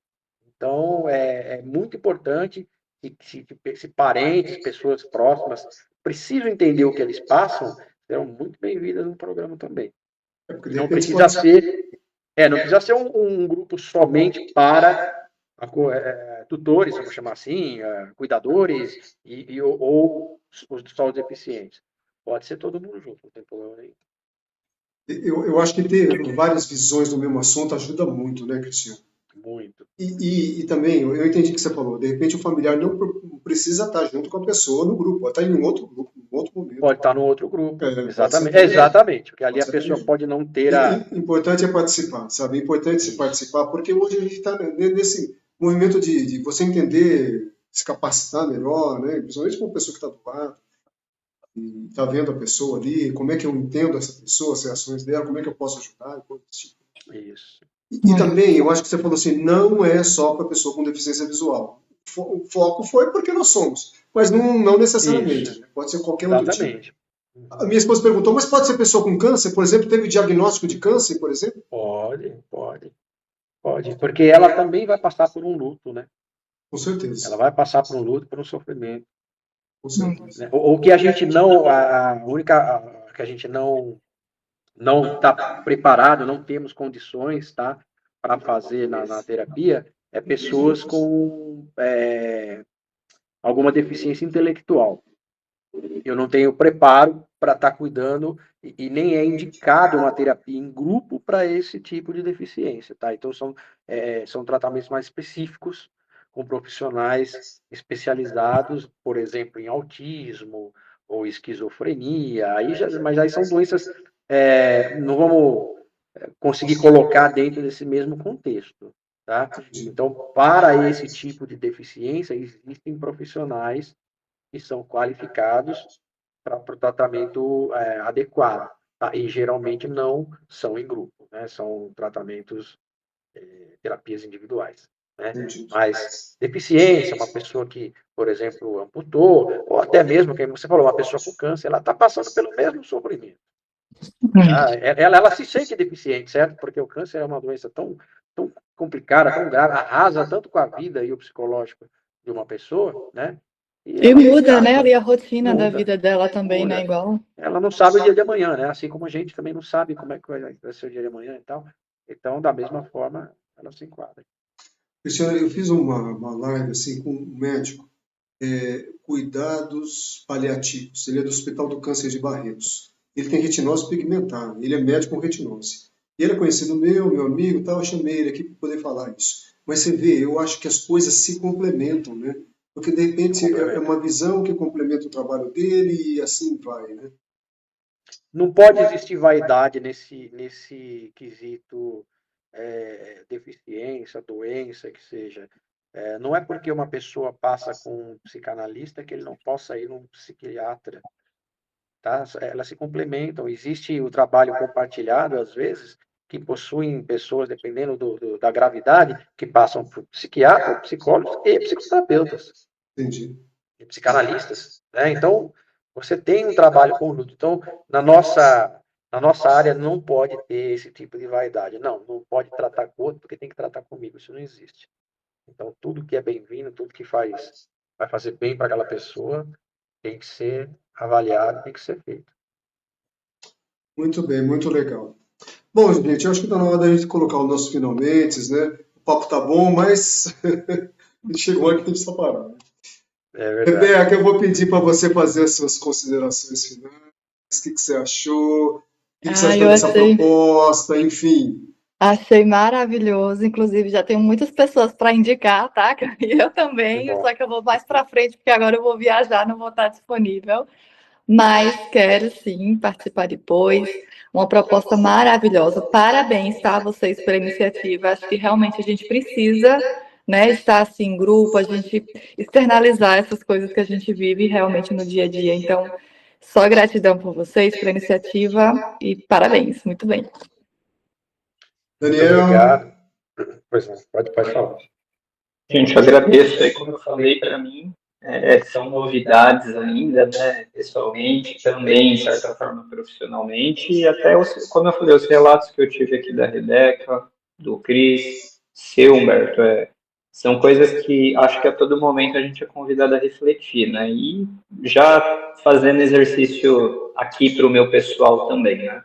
Speaker 2: Então, é muito importante que se parentes, pessoas próximas, precisam entender o que eles passam, serão muito bem-vindas no programa também. Não precisa ser um grupo somente para tutores, vamos chamar assim, cuidadores ou só os deficientes. Pode ser todo mundo junto, não tem problema nenhum.
Speaker 1: Eu acho que ter várias visões do mesmo assunto ajuda muito, né, Cristiano?
Speaker 2: Muito.
Speaker 1: E também, eu entendi o que você falou, de repente o familiar não precisa estar junto com a pessoa no grupo, pode estar em um outro grupo, outro momento.
Speaker 2: Pode estar no outro grupo.
Speaker 1: Pode ser
Speaker 2: Exatamente.
Speaker 1: também.
Speaker 2: Exatamente. Porque ali
Speaker 1: Pode
Speaker 2: a
Speaker 1: ser
Speaker 2: pessoa
Speaker 1: também.
Speaker 2: pode não ter a.
Speaker 1: Importante é participar, sabe? Importante se
Speaker 2: Isso.
Speaker 1: participar, porque hoje a gente está nesse movimento de você entender, se capacitar melhor, né? Principalmente com a pessoa que está do lado, e está vendo a pessoa ali, como é que eu entendo essa pessoa, as reações dela, como é que eu posso ajudar, e coisa desse tipo.
Speaker 2: Isso.
Speaker 1: E também, eu acho que você falou assim, não é só para pessoa com deficiência visual. O foco foi porque nós somos, mas não necessariamente,
Speaker 2: Isso.
Speaker 1: né? Pode ser qualquer outro tipo.
Speaker 2: Exatamente.
Speaker 1: A minha esposa perguntou, mas pode ser pessoa com câncer, por exemplo? Teve diagnóstico de câncer, por exemplo?
Speaker 2: Pode. Porque ela também vai passar por um luto, né?
Speaker 1: Com
Speaker 2: Ela
Speaker 1: certeza,
Speaker 2: vai passar por um luto, por um sofrimento.
Speaker 1: com certeza.
Speaker 2: Né? O que a gente não, a única que a gente não está preparado, não temos condições, tá, para fazer na terapia, é pessoas com alguma deficiência intelectual. Eu não tenho preparo para estar cuidando e nem é indicado uma terapia em grupo para esse tipo de deficiência, tá? Então são tratamentos mais específicos com profissionais especializados, por exemplo, em autismo ou esquizofrenia. Mas aí são doenças, não vamos conseguir colocar dentro desse mesmo contexto, tá? Então, para esse tipo de deficiência, existem profissionais que são qualificados para o tratamento adequado. Tá? E geralmente não são em grupo, né? São tratamentos, terapias individuais. Né? Mas deficiência, uma pessoa que, por exemplo, amputou, ou até mesmo, como você falou, uma pessoa com câncer, ela está passando pelo mesmo sofrimento. Tá? Ela se sente deficiente, certo? Porque o câncer é uma doença tão complicada, tão grave, arrasa tanto com a vida e o psicológico de uma pesa, né?
Speaker 4: E muda, né, ali a rotina da
Speaker 2: muda,
Speaker 4: vida dela também, né,
Speaker 2: muda.
Speaker 4: igual.
Speaker 2: Ela não sabe o dia de amanhã, né? Assim como a gente também não sabe como é que vai ser o dia de amanhã e tal. Então, da mesma forma, ela se enquadra.
Speaker 1: Cristiano, eu fiz uma live assim com um médico, cuidados paliativos. Ele é do Hospital do Câncer de Barretos. Ele tem retinose pigmentar, ele é médico com retinose. E ele é conhecido meu amigo, e tal, eu chamei ele aqui para poder falar isso. Mas você vê, eu acho que as coisas se complementam, né? Porque de repente é uma visão que complementa o trabalho dele e assim vai, né?
Speaker 2: Não pode existir vaidade nesse quesito, deficiência, doença, que seja. Não é porque uma pessoa passa com um psicanalista que ele não possa ir num psiquiatra. Tá? Elas se complementam. Existe o trabalho compartilhado, às vezes, que possuem pessoas, dependendo da gravidade, que passam por psiquiatra, psicólogos e psicoterapeutas.
Speaker 1: Entendi.
Speaker 2: E psicanalistas. Né? Então, você tem um trabalho conjunto. Então, na nossa área não pode ter esse tipo de vaidade. Não pode tratar com outro porque tem que tratar comigo. Isso não existe. Então, tudo que é bem-vindo, tudo que vai fazer bem para aquela pessoa, tem que ser avaliado, tem que ser feito.
Speaker 1: Muito bem, muito legal. Bom, gente, eu acho que está na hora da gente colocar os nossos finalmente, né? O papo tá bom, mas chegou a hora que tem que só parar. Né?
Speaker 2: É verdade.
Speaker 1: Rebeca, eu vou pedir para você fazer as suas considerações finais. O que você achou? O que você achou dessa proposta? Enfim.
Speaker 4: Achei maravilhoso. Inclusive, já tenho muitas pessoas para indicar, tá? E eu também, só que eu vou mais para frente, porque agora eu vou viajar, não vou estar disponível. Mas quero sim participar depois. Uma proposta maravilhosa. Parabéns, tá? Vocês pela iniciativa. Acho que realmente a gente precisa, né, estar assim em grupo, a gente externalizar essas coisas que a gente vive realmente no dia a dia. Então, só gratidão por vocês, pela iniciativa e parabéns. Muito bem.
Speaker 1: Daniel.
Speaker 2: Muito obrigado. Pois não, pode falar.
Speaker 3: Gente, eu agradeço aí, como eu falei, para mim, são novidades ainda, né, pessoalmente, também, de certa forma, profissionalmente, e até, como eu falei, os relatos que eu tive aqui da Rebeca, do Cris, seu Humberto, são coisas que acho que a todo momento a gente é convidado a refletir, né, e já fazendo exercício aqui para o meu pessoal também, né.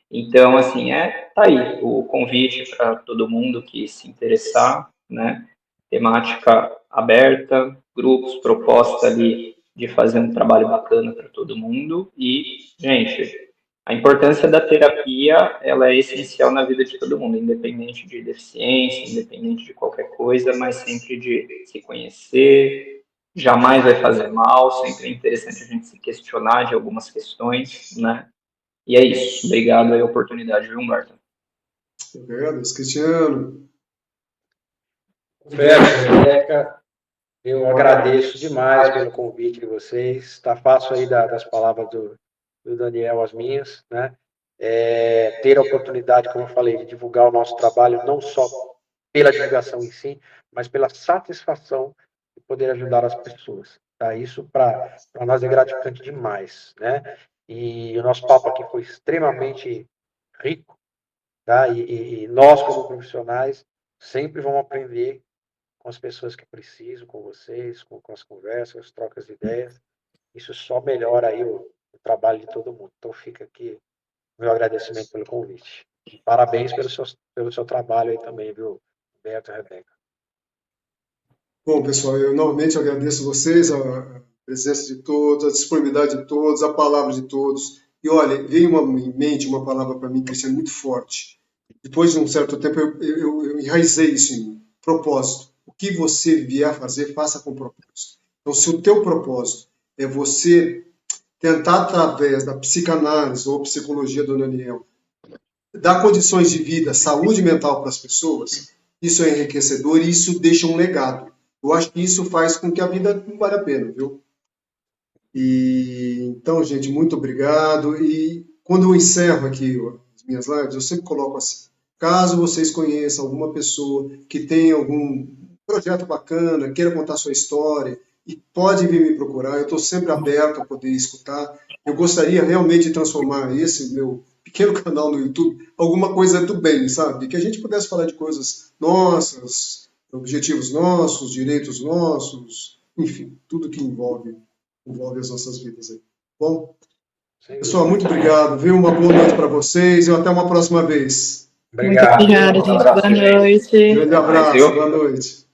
Speaker 3: Então, assim, tá aí o convite para todo mundo que se interessar, né, temática aberta, grupos, proposta ali de fazer um trabalho bacana para todo mundo. E, gente, a importância da terapia, ela é essencial na vida de todo mundo, independente de deficiência, independente de qualquer coisa, mas sempre de se conhecer, jamais vai fazer mal, sempre é interessante a gente se questionar de algumas questões, né? E é isso. Obrigado aí a oportunidade, viu, Humberto?
Speaker 1: Eu agradeço, Cristiano.
Speaker 2: Rebeca, eu agradeço demais pelo convite de vocês. Está fácil aí das palavras do Daniel às minhas, né? Ter a oportunidade, como eu falei, de divulgar o nosso trabalho, não só pela divulgação em si, mas pela satisfação de poder ajudar as pessoas. Tá? Isso para nós é gratificante demais, né? E o nosso papo aqui foi extremamente rico, tá? E nós, como profissionais, sempre vamos aprender com as pessoas que precisam, com vocês, com as conversas, as trocas de ideias. Isso só melhora aí o trabalho de todo mundo. Então fica aqui o meu agradecimento pelo convite. Parabéns pelo seu trabalho aí também, viu, Roberto e Rebeca.
Speaker 1: Bom, pessoal, eu novamente agradeço vocês, a presença de todos, a disponibilidade de todos, a palavra de todos. E olha, veio em mente uma palavra para mim, Cristiano, muito forte. Depois de um certo tempo, eu enraizei isso em mim. Propósito. O que você vier a fazer, faça com propósito. Então, se o teu propósito é você tentar, através da psicanálise ou psicologia do Daniel, dar condições de vida, saúde mental para as pessoas, isso é enriquecedor e isso deixa um legado. Eu acho que isso faz com que a vida não vale a pena, viu? E então, gente, muito obrigado. E quando eu encerro aqui as minhas lives, eu sempre coloco assim: caso vocês conheçam alguma pessoa que tem algum projeto bacana, queira contar sua história, e pode vir me procurar, eu estou sempre aberto a poder escutar. Eu gostaria realmente de transformar esse meu pequeno canal no YouTube alguma coisa do bem, sabe? Que a gente pudesse falar de coisas nossas, objetivos nossos, direitos nossos, enfim, tudo que envolve as nossas vidas aí. Bom, pessoal, muito obrigado, viu? Uma boa noite para vocês e até uma próxima vez.
Speaker 4: Obrigado. Muito obrigada, gente. Boa noite.
Speaker 1: Grande abraço, boa noite.